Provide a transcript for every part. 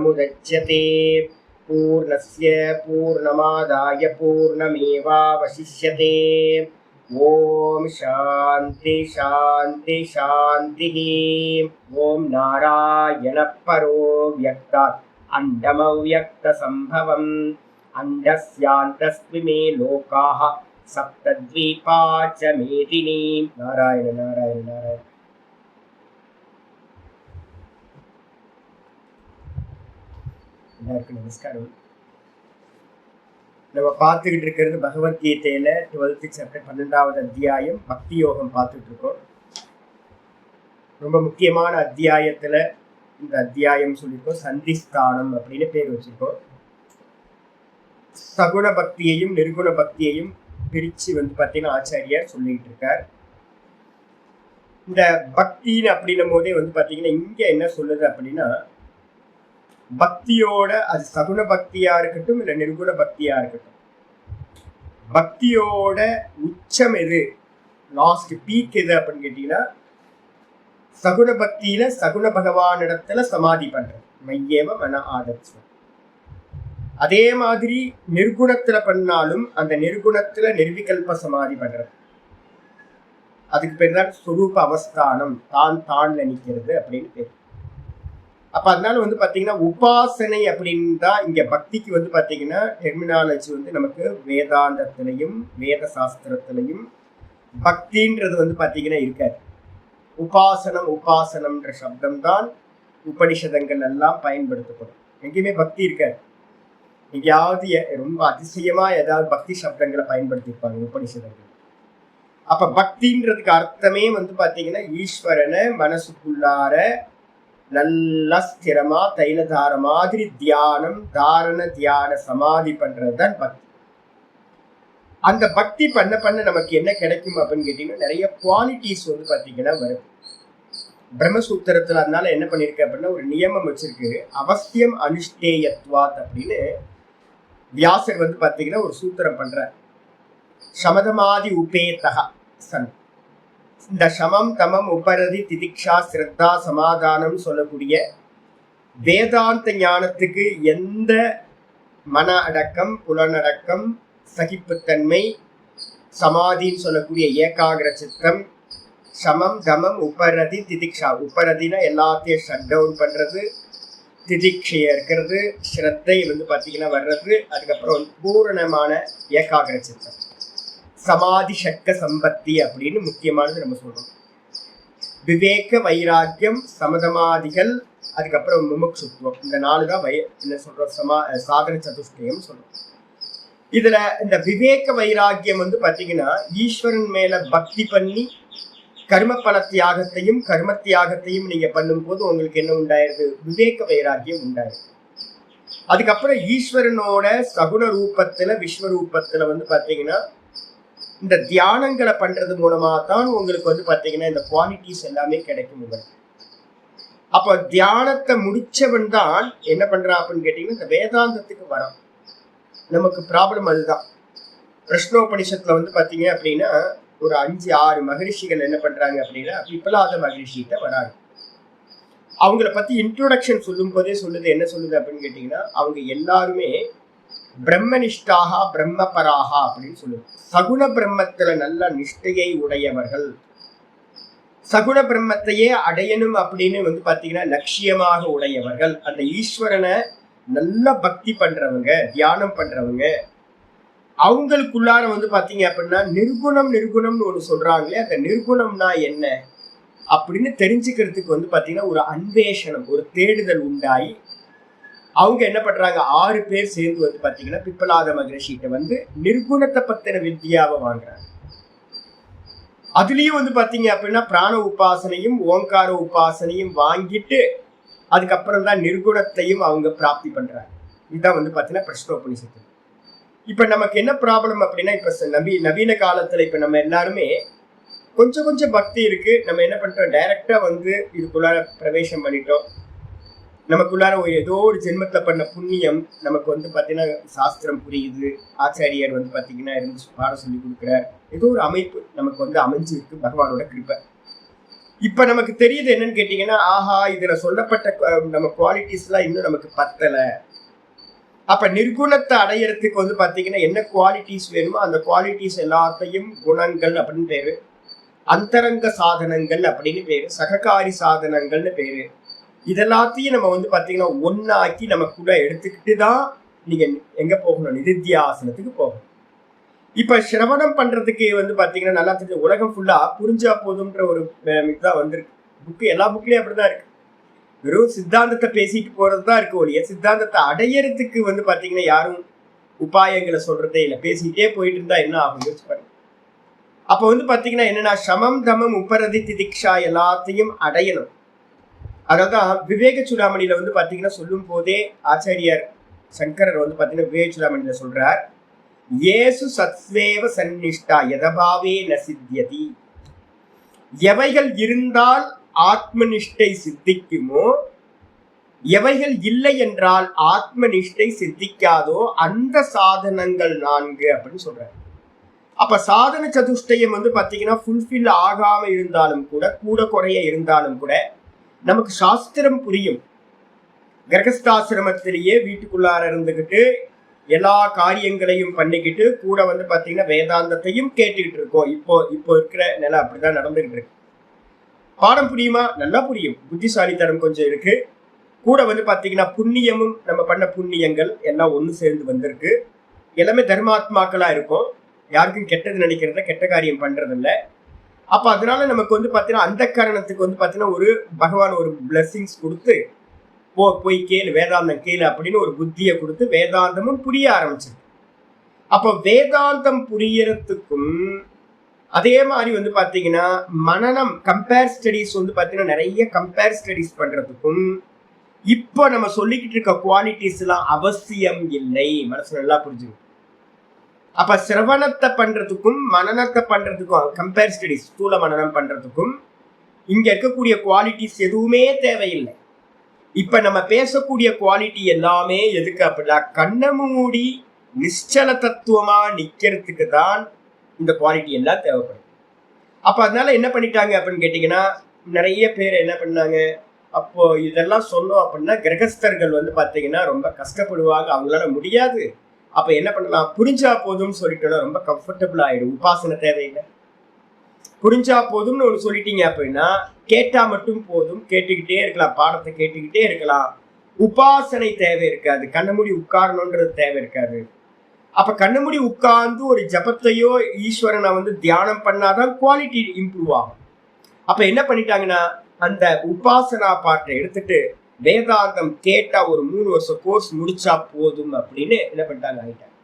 पूर्णमुदच्यते पूर्णस्य पूर्णमादाय पूर्णमेवावशिष्यते। ओम शांति शांति शांति। ओम नारायण परो व्यक्तात् अंडमव्यक्त संभवम् अंडस्यान्तस्त्विमे लोकाः सप्तद्वीपा च मेदिनी। नारायण नारायण नारायण। எல்லாருக்கும் நமஸ்காரம். நம்ம பார்த்துக்கிட்டு இருக்கிறது பகவத்கீதையில 12th சாப்டர் 12வது அத்தியாயம் பக்தி யோகம் பார்த்துட்டு இருக்கோம். ரொம்ப முக்கியமான அத்தியாயத்துல இந்த அத்தியாயம் சொல்லியிருக்கோம். சந்திஸ்தானம் அப்படின்னு பேர் வச்சிருக்கோம். சகுண பக்தியையும் நிர்குண பக்தியையும் பிரிச்சு பார்த்தீங்கன்னா ஆச்சாரியார் சொல்லிட்டு இருக்கார். இந்த பக்தின்னு அப்படின்னும் போதே பார்த்தீங்கன்னா இங்க என்ன சொல்லுது அப்படின்னா, பக்தியோட அது சகுண பக்தியா இருக்கட்டும் இல்ல நிர்குண பக்தியா இருக்கட்டும், பக்தியோட உச்சம் எது, லாஸ்ட் பீக் எது அப்படின்னு கேட்டீங்கன்னா, சகுண பக்தியில சகுண பகவானிடத்துல சமாதி பண்றது, மையேவ மன ஆதர்சம். அதே மாதிரி நிர்குணத்துல பண்ணாலும் அந்த நிர்குணத்துல நிர்விகல்ப சமாதி பண்றது, அதுக்கு பேர் தான் ஸ்வரூப அவஸ்தானம், தான் தான்ல நிக்கிறது அப்படின்னு பேர். அப்ப அதனால பாத்தீங்கன்னா உபாசனை அப்படின்னு தான் இங்க பக்திக்கு பாத்தீங்கன்னா டெர்மினாலஜி நமக்கு வேதாந்தத்திலையும் வேத சாஸ்திரத்திலையும் பக்தின்றது பாத்தீங்கன்னா இருக்காது. உபாசனம் உபாசனம்ன்ற சப்தம் தான் உபனிஷதங்கள் எல்லாம் பயன்படுத்தப்படும். எங்கேயுமே பக்தி இருக்காது. எங்கேயாவது ரொம்ப அதிசயமா ஏதாவது பக்தி சப்தங்களை பயன்படுத்தியிருப்பாங்க உபனிஷதங்கள். அப்ப பக்தின்றதுக்கு அர்த்தமே பாத்தீங்கன்னா ஈஸ்வரனை மனசுக்குள்ளார நல்லா ஸ்திரமா தைலதார மாதிரி தியானம் தாரண தியான சமாதி பண்றதுதான் பக்தி. அந்த பக்தி பண்ண பண்ண நமக்கு என்ன கிடைக்கும் அப்படின்னு கேட்டீங்கன்னா, நிறைய குவாலிட்டிஸ் பாத்தீங்கன்னா வரும். பிரம்மசூத்திரத்துல அதனால என்ன பண்ணிருக்கு அப்படின்னா ஒரு நியமம் வச்சிருக்கு, அவசியம் அனுஷ்டேயத்வாத் அப்படின்னு. வியாசர் பாத்தீங்கன்னா ஒரு சூத்திரம் பண்ற, சமதமாதி உபேதகா சன். இந்த சமம் தமம் உபரதி திதிக்ஷா ஸ்ரத்தா சமாதானம் சொல்லக்கூடிய வேதாந்த ஞானத்துக்கு எந்த மன அடக்கம் புலனடக்கம் சகிப்புத்தன்மை சமாதின்னு சொல்லக்கூடிய ஏகாகிர சித்தம், சமம் தமம் உபரதி திதிக்ஷா, உபரதினா எல்லாத்தையும் ஷட் டவுன் பண்றது, திதிக்ஷைய இருக்கிறது, ஸ்ரத்தை பாத்தீங்கன்னா வர்றது, அதுக்கப்புறம் பூரணமான ஏகாகிர சித்தம், சமாதி சக்க சம்பத்தி அப்படின்னு முக்கியமானது நம்ம சொல்றோம். விவேக வைராக்கியம் சமதமாதிகள், அதுக்கப்புறம் முமுட்சுத்துவம், இந்த 4 தான் என்ன சொல்றோம் சாதன சதுஷ்டயம் சொல்றோம். இதுல இந்த விவேக வைராக்கியம் பாத்தீங்கன்னா ஈஸ்வரன் மேல பக்தி பண்ணி கர்ம பல தியாகத்தையும் கர்ம தியாகத்தையும் நீங்க பண்ணும் போது உங்களுக்கு என்ன உண்டாயிருது, விவேக வைராக்கியம் உண்டாயிருது. அதுக்கப்புறம் ஈஸ்வரனோட சகுண ரூபத்துல விஸ்வரூபத்துல பாத்தீங்கன்னா இந்த தியானங்களை பண்றது மூலமா தான் உங்களுக்கு பாத்தீங்கன்னா இந்த குவாலிட்டிஸ் எல்லாமே கிடைக்கும் உங்களுக்கு. அப்ப தியானத்தை முடிச்சவன் தான் என்ன பண்றான் அப்படின்னு கேட்டீங்கன்னா இந்த வேதாந்தத்துக்கு வரான். நமக்கு ப்ராப்ளம் அதுதான். பிரஷ்னோபனிஷத்துல பாத்தீங்க அப்படின்னா ஒரு 5-6 மகரிஷிகள் என்ன பண்றாங்க அப்படின்னா பிப்பலாத மகரிஷிகிட்ட வராங்க. அவங்கள பத்தி இன்ட்ரோடக்ஷன் சொல்லும் போதே சொல்லுது, என்ன சொல்லுது அப்படின்னு கேட்டீங்கன்னா, அவங்க எல்லாருமே பிரம்மனிஷ்டாக பிரம்மபராக அப்படின்னு சொல்லுது. சகுண பிரம்மத்துல நல்ல நிஷ்டையை உடையவர்கள், சகுண பிரம்மத்தையே அடையணும் அப்படின்னு பாத்தீங்கன்னா லட்சியமாக உடையவர்கள், அந்த ஈஸ்வரனை நல்ல பக்தி பண்றவங்க தியானம் பண்றவங்க. அவங்களுக்குள்ளார பாத்தீங்க அப்படின்னா நிர்குணம் நிர்குணம்னு ஒண்ணு சொல்றாங்களே, அந்த நிர்குணம்னா என்ன அப்படின்னு தெரிஞ்சுக்கிறதுக்கு பாத்தீங்கன்னா ஒரு அன்வேஷனம், ஒரு தேடுதல் உண்டாயி அவங்க என்ன பண்றாங்க, 6 பேர் சேர்ந்து பாத்தீங்கன்னா பிப்பலாத மகரிஷிகிட்ட நிர்குணத்தை பத்தின வித்யாவை வாங்குறாங்க. அதுலயும் பாத்தீங்க அப்படின்னா பிராண உபாசனையும் ஓங்கார உபாசனையும் வாங்கிட்டு அதுக்கப்புறம் தான் நிர்குணத்தையும் அவங்க பிராப்தி பண்றாங்க. இதுதான் பாத்தீங்கன்னா பிரஷ்னோபனிஷத்து. இப்ப நமக்கு என்ன ப்ராப்ளம் அப்படின்னா, இப்ப நவீன காலத்துல இப்ப நம்ம எல்லாருமே கொஞ்சம் கொஞ்சம் பக்தி இருக்கு, நம்ம என்ன பண்ணிட்டோம், டைரக்டா இதுக்குள்ளார பிரவேசம் பண்ணிட்டோம். நமக்குள்ளார ஏதோ ஒரு ஜென்மத்துல பண்ண புண்ணியம் நமக்கு பாத்தீங்கன்னா சாஸ்திரம் புரியுது, ஆச்சாரியர் பாத்தீங்கன்னா இருந்து பாடம் சொல்லி கொடுக்குறார், ஏதோ ஒரு அமைப்பு நமக்கு அமைஞ்சிருக்கு பகவானோட கிருபை. இப்ப நமக்கு தெரியுது என்னன்னு கேட்டீங்கன்னா, ஆஹா இதுல சொல்லப்பட்ட நம்ம குவாலிட்டிஸ் எல்லாம் இன்னும் நமக்கு பத்தல. அப்ப நிர்குணத்தை அடையறதுக்கு பாத்தீங்கன்னா என்ன குவாலிட்டிஸ் வேணுமோ அந்த குவாலிட்டிஸ் எல்லாத்தையும் குணங்கள் அப்படின்னு பேரு, அந்தரங்க சாதனங்கள் அப்படின்னு பேரு, சககாரி சாதனங்கள்னு பேரு. இதெல்லாத்தையும் நம்ம பாத்தீங்கன்னா ஒன்னாக்கி நம்ம கூட எடுத்துக்கிட்டு தான் நீங்க எங்க போகணும், நிதித்தியாசனத்துக்கு போகணும். இப்ப சிரவணம் பண்றதுக்கு பாத்தீங்கன்னா நல்லா தெரிஞ்ச உலகம் ஃபுல்லா புரிஞ்சா போதும்ன்ற ஒரு இதுதான் வந்திருக்கு. புக்கு எல்லா புக்லயும் அப்படிதான் இருக்கு. வெறும் சித்தாந்தத்தை பேசிட்டு போறதுதான் இருக்கு ஒழிய சித்தாந்தத்தை அடையறதுக்கு பாத்தீங்கன்னா யாரும் உபாயங்களை சொல்றதே இல்லை. பேசிக்கிட்டே போயிட்டு இருந்தா என்ன ஆகும் யோசிச்சு பாருங்க. அப்ப பாத்தீங்கன்னா என்னன்னா சமம் தமம் உபரதி திதிக்ஷா எல்லாத்தையும் அடையணும். அதான் விவேக சூடாமணியில பாத்தீங்கன்னா சொல்லும் போதே ஆச்சாரியார் சங்கரர் பாத்தீங்கன்னா விவேக சூடாமணியில சொல்றார், ஏசு சத்வேவ சந்நிஷ்டா யதபாவே நசித்தியதி. எவைகள் இருந்தால் ஆத்மனிஷ்டை சித்திக்குமோ, எவைகள் இல்லை என்றால் ஆத்மனிஷ்டை சித்திக்காதோ அந்த சாதனங்கள் 4 அப்படின்னு சொல்றாரு. அப்ப சாதன சதுஷ்டயம் பாத்தீங்கன்னா ஃபுல்ஃபில் ஆகாம இருந்தாலும் கூட, கூட குறைய இருந்தாலும் கூட நமக்கு சாஸ்திரம் புரியும். கிரகஸ்தாசிரமத்திலேயே வீட்டுக்குள்ளார இருந்துகிட்டு எல்லா காரியங்களையும் பண்ணிக்கிட்டு கூட பாத்தீங்கன்னா வேதாந்தத்தையும் கேட்டுக்கிட்டு இருக்கோம். இப்போ இருக்கிற நிலை அப்படிதான் நடந்துகிட்டு இருக்கு. பாடம் புரியுமா? நல்லா புரியும். புத்திசாலித்தனம் கொஞ்சம் இருக்கு. கூட பாத்தீங்கன்னா புண்ணியமும் நம்ம பண்ண புண்ணியங்கள் எல்லாம் ஒண்ணு சேர்ந்து வந்திருக்கு. எல்லாமே தர்மாத்மாக்களா இருக்கும். யாருக்கும் கெட்டது நினைக்கிறத, கெட்ட காரியம் பண்றது இல்லை. அப்ப அதனால நமக்கு பாத்தீங்கன்னா அந்த காரணத்துக்கு பாத்தீங்கன்னா ஒரு பகவான் ஒரு பிளெஸிங்ஸ் கொடுத்து போய் கேளு, வேதாந்தம் கேளு அப்படின்னு ஒரு புத்தியை கொடுத்து வேதாந்தமும் புரிய ஆரம்பிச்சு. அப்ப வேதாந்தம் புரியறதுக்கும் அதே மாதிரி பாத்தீங்கன்னா மனநம் கம்பேர் ஸ்டடிஸ் பாத்தீங்கன்னா நிறைய கம்பேர் ஸ்டடிஸ் பண்றதுக்கும் இப்போ நம்ம சொல்லிக்கிட்டு இருக்க குவாலிட்டிஸ் எல்லாம் அவசியம் இல்லை. மனசு நல்லா புரிஞ்சுங்க. அப்ப சிரவணத்தை பண்றதுக்கும் மனநத்தை பண்றதுக்கும் கம்பேர் ஸ்டடிஸ் ஸ்தூல மனநம் பண்றதுக்கும் இங்க இருக்கக்கூடிய குவாலிட்டிஸ் எதுவுமே தேவையில்லை. இப்ப நம்ம பேசக்கூடிய குவாலிட்டி எல்லாமே எதுக்கு அப்படின்னா கண்ணை மூடி நிச்சல தத்துவமா நிக்கிறதுக்கு தான் இந்த குவாலிட்டி எல்லாம் தேவைப்படும். அப்ப அதனால என்ன பண்ணிட்டாங்க அப்படின்னு கேட்டீங்கன்னா நிறைய பேர் என்ன பண்ணாங்க, அப்போ இதெல்லாம் சொன்னோம் அப்படின்னா கிரகஸ்தர்கள் பாத்தீங்கன்னா ரொம்ப கஷ்டப்படுவாங்க, அவங்களால முடியாது. அப்ப என்ன பண்ணலாம், புரிஞ்சா போதும்னு சொல்லிட்டோம்னா ரொம்ப கம்ஃபர்டபுள் ஆயிடும். உபாசனை தேவையில்லை. புரிஞ்சா போதும்னு ஒன்று சொல்லிட்டீங்க அப்படின்னா கேட்டா மட்டும் போதும், கேட்டுக்கிட்டே இருக்கலாம், பாடத்தை கேட்டுக்கிட்டே இருக்கலாம். உபாசனை தேவை இருக்காது, கண்ணமுடி உட்காரணுன்றது தேவை இருக்காது. அப்ப கண்ணமுடி உட்கார்ந்து ஒரு ஜபத்தையோ ஈஸ்வரனை தியானம் பண்ணாதான் குவாலிட்டி இம்ப்ரூவ் ஆகும். அப்ப என்ன பண்ணிட்டாங்கன்னா அந்த உபாசனா பாட்டை எடுத்துட்டு வேதாந்தம் கேட்டா ஒரு 3 வருஷம் கோர்ஸ் முடிச்சா போதும் அப்படின்னு என்ன பண்ணிட்டாங்க ஆகிட்டாங்க.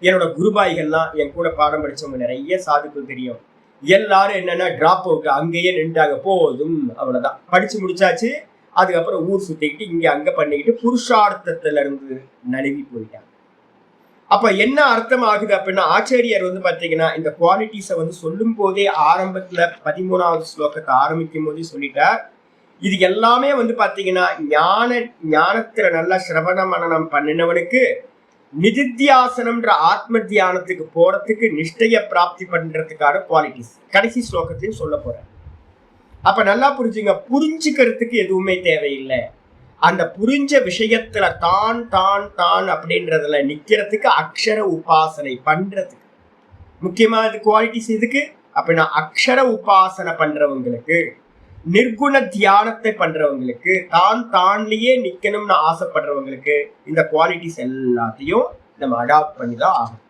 என்னோட குருபாய்கள்லாம் என் கூட பாடம் படிச்சவங்க நிறைய சாதுக்கள் தெரியும். எல்லாரும் என்னன்னா டிராப் அவுட், அங்கேயே நின்றாங்க, போதும் அவ்வளவுதான், படிச்சு முடிச்சாச்சு. அதுக்கப்புறம் ஊர் சுத்திக்கிட்டு இங்க அங்க பண்ணிக்கிட்டு புருஷார்த்தத்துல இருந்து நழுவி போயிட்டாங்க. அப்ப என்ன அர்த்தம் ஆகுது அப்படின்னா ஆச்சாரியர் பாத்தீங்கன்னா இந்த குவாலிட்டிஸை சொல்லும் போதே ஆரம்பத்துல 13வது ஸ்லோகத்தை ஆரம்பிக்கும் போதே சொல்லிட்டார். இது எல்லாமே பாத்தீங்கன்னா ஞானத்துல நல்லா சிரவண மனனம் பண்ணினவனுக்கு நிதித்தியாசனம்ன்ற ஆத்ம தியானத்துக்கு போறதுக்கு நிஷ்டைய பிராப்தி பண்றதுக்கான குவாலிட்டிஸ் கடைசி ஸ்லோகத்தையும் சொல்ல போறேன். அப்ப நல்லா புரிஞ்சுங்க, புரிஞ்சுக்கிறதுக்கு எதுவுமே தேவையில்லை. அந்த புரிஞ்ச விஷயத்துல தான் தான் தான் அப்படின்றதுல நிக்கிறதுக்கு அக்ஷர உபாசனை பண்றதுக்கு முக்கியமா அது குவாலிட்டிஸ் எதுக்கு அப்படின்னா அக்ஷர உபாசனை பண்றவங்களுக்கு, நிர்குண தியானத்தை பண்றவங்களுக்கு, தான் தான்லயே நிக்கணும்னு ஆசைப்படுறவங்களுக்கு இந்த குவாலிட்டிஸ் எல்லாத்தையும் நம்ம அடாப்ட் பண்ணிதான் ஆகும்.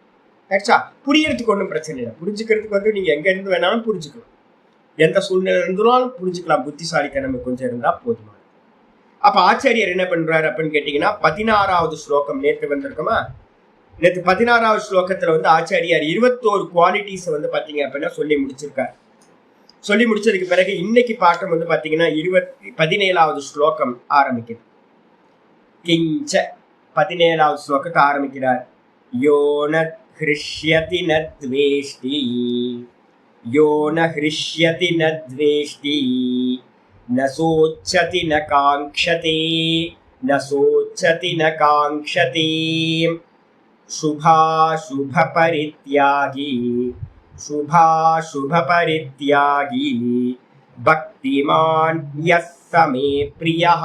ஆக்சுவலா புரியறதுக்கு ஒன்றும் பிரச்சனை இல்லை. புரிஞ்சுக்கிறதுக்கு நீங்க எங்க இருந்து வேணாலும் புரிஞ்சுக்கலாம், எந்த சூழ்நிலை இருந்தாலும் புரிஞ்சுக்கலாம். புத்திசாலித்தனம் கொஞ்சம் இருந்தா போதுமா. அப்ப ஆச்சாரியர் என்ன பண்றாரு அப்படின்னு கேட்டீங்கன்னா 16வது ஸ்லோகம் நேற்று வந்திருக்கோமா, நேற்று 16வது ஸ்லோகத்துல ஆச்சாரியார் 21 குவாலிட்டிஸ் பாத்தீங்க அப்படின்னா சொல்லி முடிச்சிருக்காரு. சொல்லி முடிச்சதுக்கு பிறகு இன்னைக்கு பாட்டம் பாத்தீங்கன்னா 17வது ஸ்லோகம் ஆரம்பிக்குது. கிஞ்ச 17வது ஸ்லோகத்தை ஆரம்பிக்கிறார். யோன ஹ்ருஷ்யதி ந த்வேஷ்டி, யோன ஹ்ருஷ்யதி ந த்வேஷ்டி, ந சோச்சதி ந காங்க்ஷதே, ந சோச்சதி ந காங்க்ஷதே, சுபா சுப பரித்யாகி, शुभा शुभ परित्यागी, भक्ति பக்திமான் யஸ்ஸமே பிரியஹ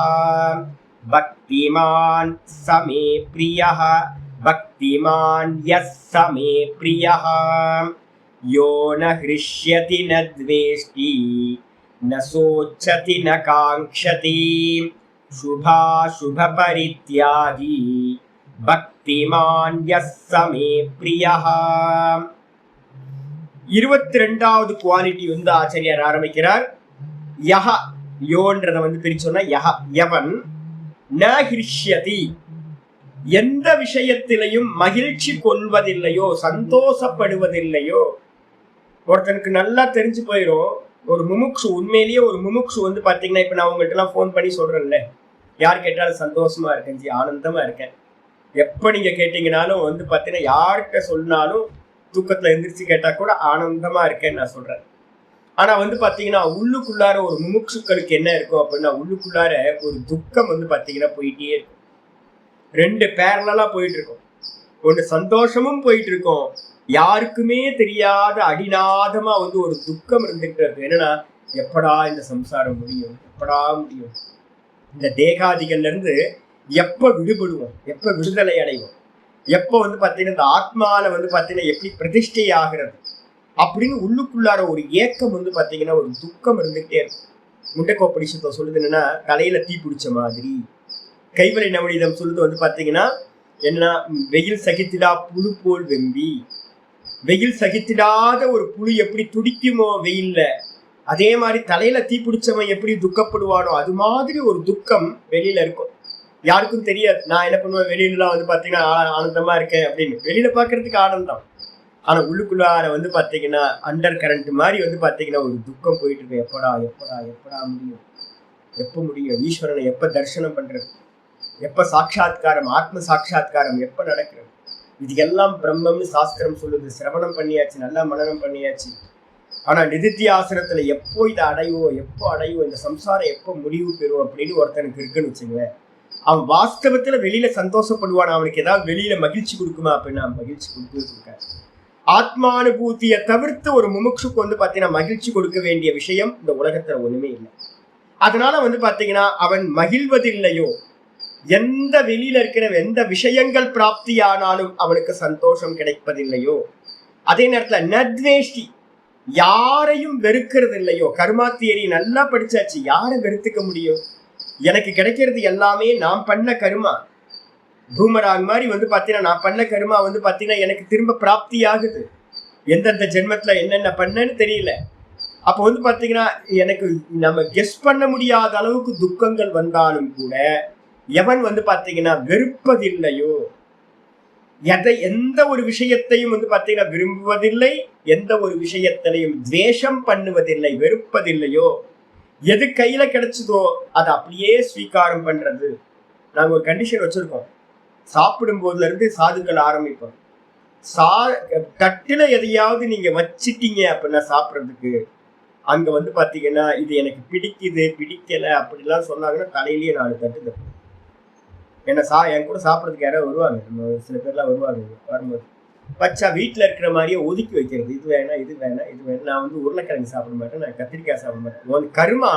பக்திமான் சமே பிரியஹ பக்திமான் யஸ்ஸமே பிரியஹ யோ ந ஹ்ருஷ்யதி ந த்வேஷ்டி ந சோச்சதி ந காங்க்ஷதி சுபாசுப பரித்யாகி பக்திமான் யஸ்ஸமே பிரியஹ. 22வது குவாலிட்டி வந்து ஆச்சாரியார் ஆரம்பிக்கிறார். யஹ, யோன்றத வந்து பிரிச்சோன்னா யஹ, யவன் ந ஹிருஷ்யதி, எந்த விஷயத்திலையும் மகிழ்ச்சி கொள்வதில்லையோ, சந்தோஷப்படுவதில்லையோ. ஒருத்தனுக்கு நல்லா தெரிஞ்சு போயிடும் ஒரு முமுக்ஷு, உண்மையிலேயே ஒரு முமுக்ஷு வந்து பாத்தீங்கன்னா, இப்ப நான் உங்கள்கிட்ட எல்லாம் போன் பண்ணி சொல்றேன்ல, யார் கேட்டாலும் சந்தோஷமா இருக்கேன் ஜி, ஆனந்தமா இருக்கேன். எப்ப நீங்க கேட்டீங்கன்னாலும் வந்து பாத்தீங்கன்னா, யார்கிட்ட சொன்னாலும் தூக்கத்துல எந்திரிச்சு கேட்டா கூட ஆனந்தமா இருக்கேன்னு நான் சொல்றேன். ஆனா வந்து பாத்தீங்கன்னா, உள்ளுக்குள்ளார ஒரு முமுட்சுக்களுக்கு என்ன இருக்கும் அப்படின்னா, உள்ளுக்குள்ளார ஒரு துக்கம் வந்து பாத்தீங்கன்னா போயிட்டே இருக்கும். 2 பேரலா போயிட்டு இருக்கும். ஒண்ணு சந்தோஷமும் போயிட்டு இருக்கும், யாருக்குமே தெரியாத அடிநாதமா வந்து ஒரு துக்கம் இருந்துகிட்டு இருக்கு. என்னன்னா, எப்படா இந்த சம்சாரம் முடியும், எப்படா முடியும், இந்த தேகாதிகள்ல இருந்து எப்ப விடுபடுவோம், எப்ப விடுதலை அடைவோம், எப்ப வந்து பாத்தீங்கன்னா இந்த ஆத்மால வந்து பாத்தீங்கன்னா எப்படி பிரதிஷ்டை ஆகிறது அப்படின்னு உள்ளுக்குள்ளார ஒரு ஏக்கம் வந்து பாத்தீங்கன்னா ஒரு துக்கம் இருந்துகிட்டே இருக்கும். முண்டக்கோப்படிஷத்தை சொல்லுது என்னன்னா, தலையில தீ பிடிச்ச மாதிரி. கைவலை நவநீதம் சொல்லுது வந்து பாத்தீங்கன்னா என்ன, வெயில் சகித்திடா புழு போல் வெம்பி. வெயில் சகித்திடாத ஒரு புழு எப்படி துடிக்குமோ வெயில்ல, அதே மாதிரி தலையில தீ பிடிச்சவன் எப்படி துக்கப்படுவானோ அது மாதிரி ஒரு துக்கம் வெளியில இருக்கும். யாருக்கும் தெரியாது. நான் என்ன பண்ணுவேன், வெளியிலாம் வந்து பாத்தீங்கன்னா ஆனந்தமா இருக்கேன் அப்படின்னு, வெளியில பாக்குறதுக்கு ஆனந்தம், ஆனா உள்ளுக்குள்ளார வந்து பாத்தீங்கன்னா அண்டர் கரண்ட் மாதிரி வந்து பாத்தீங்கன்னா ஒரு துக்கம் போயிட்டு இருக்கு. எப்படா எப்படா எப்படா முடியும், எப்ப முடியும், ஈஸ்வரனை எப்ப தரிசனம் பண்றது, எப்ப சாட்சாத்காரம், ஆத்ம சாட்சாத்காரம் எப்ப நடக்கிறது. இது எல்லாம் பிரம்மம்னு சாஸ்திரம் சொல்லுது. சிரவணம் பண்ணியாச்சு, நல்லா மனனம் பண்ணியாச்சு. ஆனா நிதித்தியாசனத்துல எப்போ இதை அடைவோம், எப்போ அடைவோம், இந்த சம்சாரம் எப்போ முடிவு பெறும் அப்படின்னு ஒருத்தனுக்கு இருக்குன்னு வச்சுங்களேன். அவன் வாஸ்தவத்துல வெளியில சந்தோஷப்படுவான், அவனுக்கு ஏதாவது வெளியில மகிழ்ச்சி கொடுக்குமா அப்படின்னா மகிழ்ச்சி கொடுக்கவே கொடுக்காது. ஆத்மானுபூதியை தவிர்த்து ஒரு முமுட்சுக்கு வந்து பாத்தீங்கன்னா மகிழ்ச்சி கொடுக்க வேண்டிய விஷயம் இந்த உலகத்துல ஒண்ணுமே இல்லை. அதனால வந்து பாத்தீங்கன்னா அவன் மகிழ்வதில்லையோ, எந்த வெளியில இருக்கிற எந்த விஷயங்கள் பிராப்தியானாலும் அவனுக்கு சந்தோஷம் கிடைப்பதில்லையோ, அதே நேரத்துல நத்வேஷ்டி, யாரையும் வெறுக்கிறது இல்லையோ. கர்மா தியரி நல்லா படிச்சாச்சு, யாரை வெறுத்துக்க முடியும்? எனக்கு கிடைக்கிறது எல்லாமே நான் பண்ண கர்மா. பூமராங் மாதிரி வந்து பாத்தீங்கன்னா நான் பண்ண கர்மா வந்து பாத்தீங்கன்னா எனக்கு திரும்ப பிராப்தி ஆகுது. எந்தெந்த ஜென்மத்துல என்னென்ன பண்ணேன்னு தெரியல. அப்ப வந்து பாத்தீங்கன்னா எனக்கு நம்ம கெஸ் பண்ண முடியாத அளவுக்கு துக்கங்கள் வந்தாலும் கூட எவன் வந்து பாத்தீங்கன்னா வெறுப்பதில்லையோ, எந்த ஒரு விஷயத்தையும் வந்து பாத்தீங்கன்னா விரும்புவதில்லை, எந்த ஒரு விஷயத்திலையும் துவேஷம் பண்ணுவதில்லை, வெறுப்பதில்லையோ, எது கையில கிடைச்சதோ அதை அப்படியே ஸ்வீகாரம் பண்றது. நாங்க ஒரு கண்டிஷன் வச்சிருக்கோம், சாப்பிடும் போதுல இருந்து சாதுக்கள் ஆரம்பிப்போம். தட்டுல எதையாவது நீங்க வச்சிட்டீங்க அப்படின்னா சாப்பிட்றதுக்கு, அங்க வந்து பாத்தீங்கன்னா இது எனக்கு பிடிக்குது பிடிக்கல அப்படிலாம் சொன்னாங்கன்னா தலையிலேயே 4 தட்டு தப்பு. என்ன என் கூட சாப்பிட்றதுக்கு யாராவது வருவாங்க, சில பேர்லாம் வருவாங்க. வரும்போது வச்சா வீட்டில் இருக்கிற மாதிரியே ஒதுக்கி வைக்கிறது, இது வேணாம் இது வேணாம் இது வேணாம். நான் வந்து உருளைக்கிழங்கு சாப்பிட மாட்டேன், நான் கத்திரிக்காய் சாப்பிட மாட்டேன். உன் கர்மா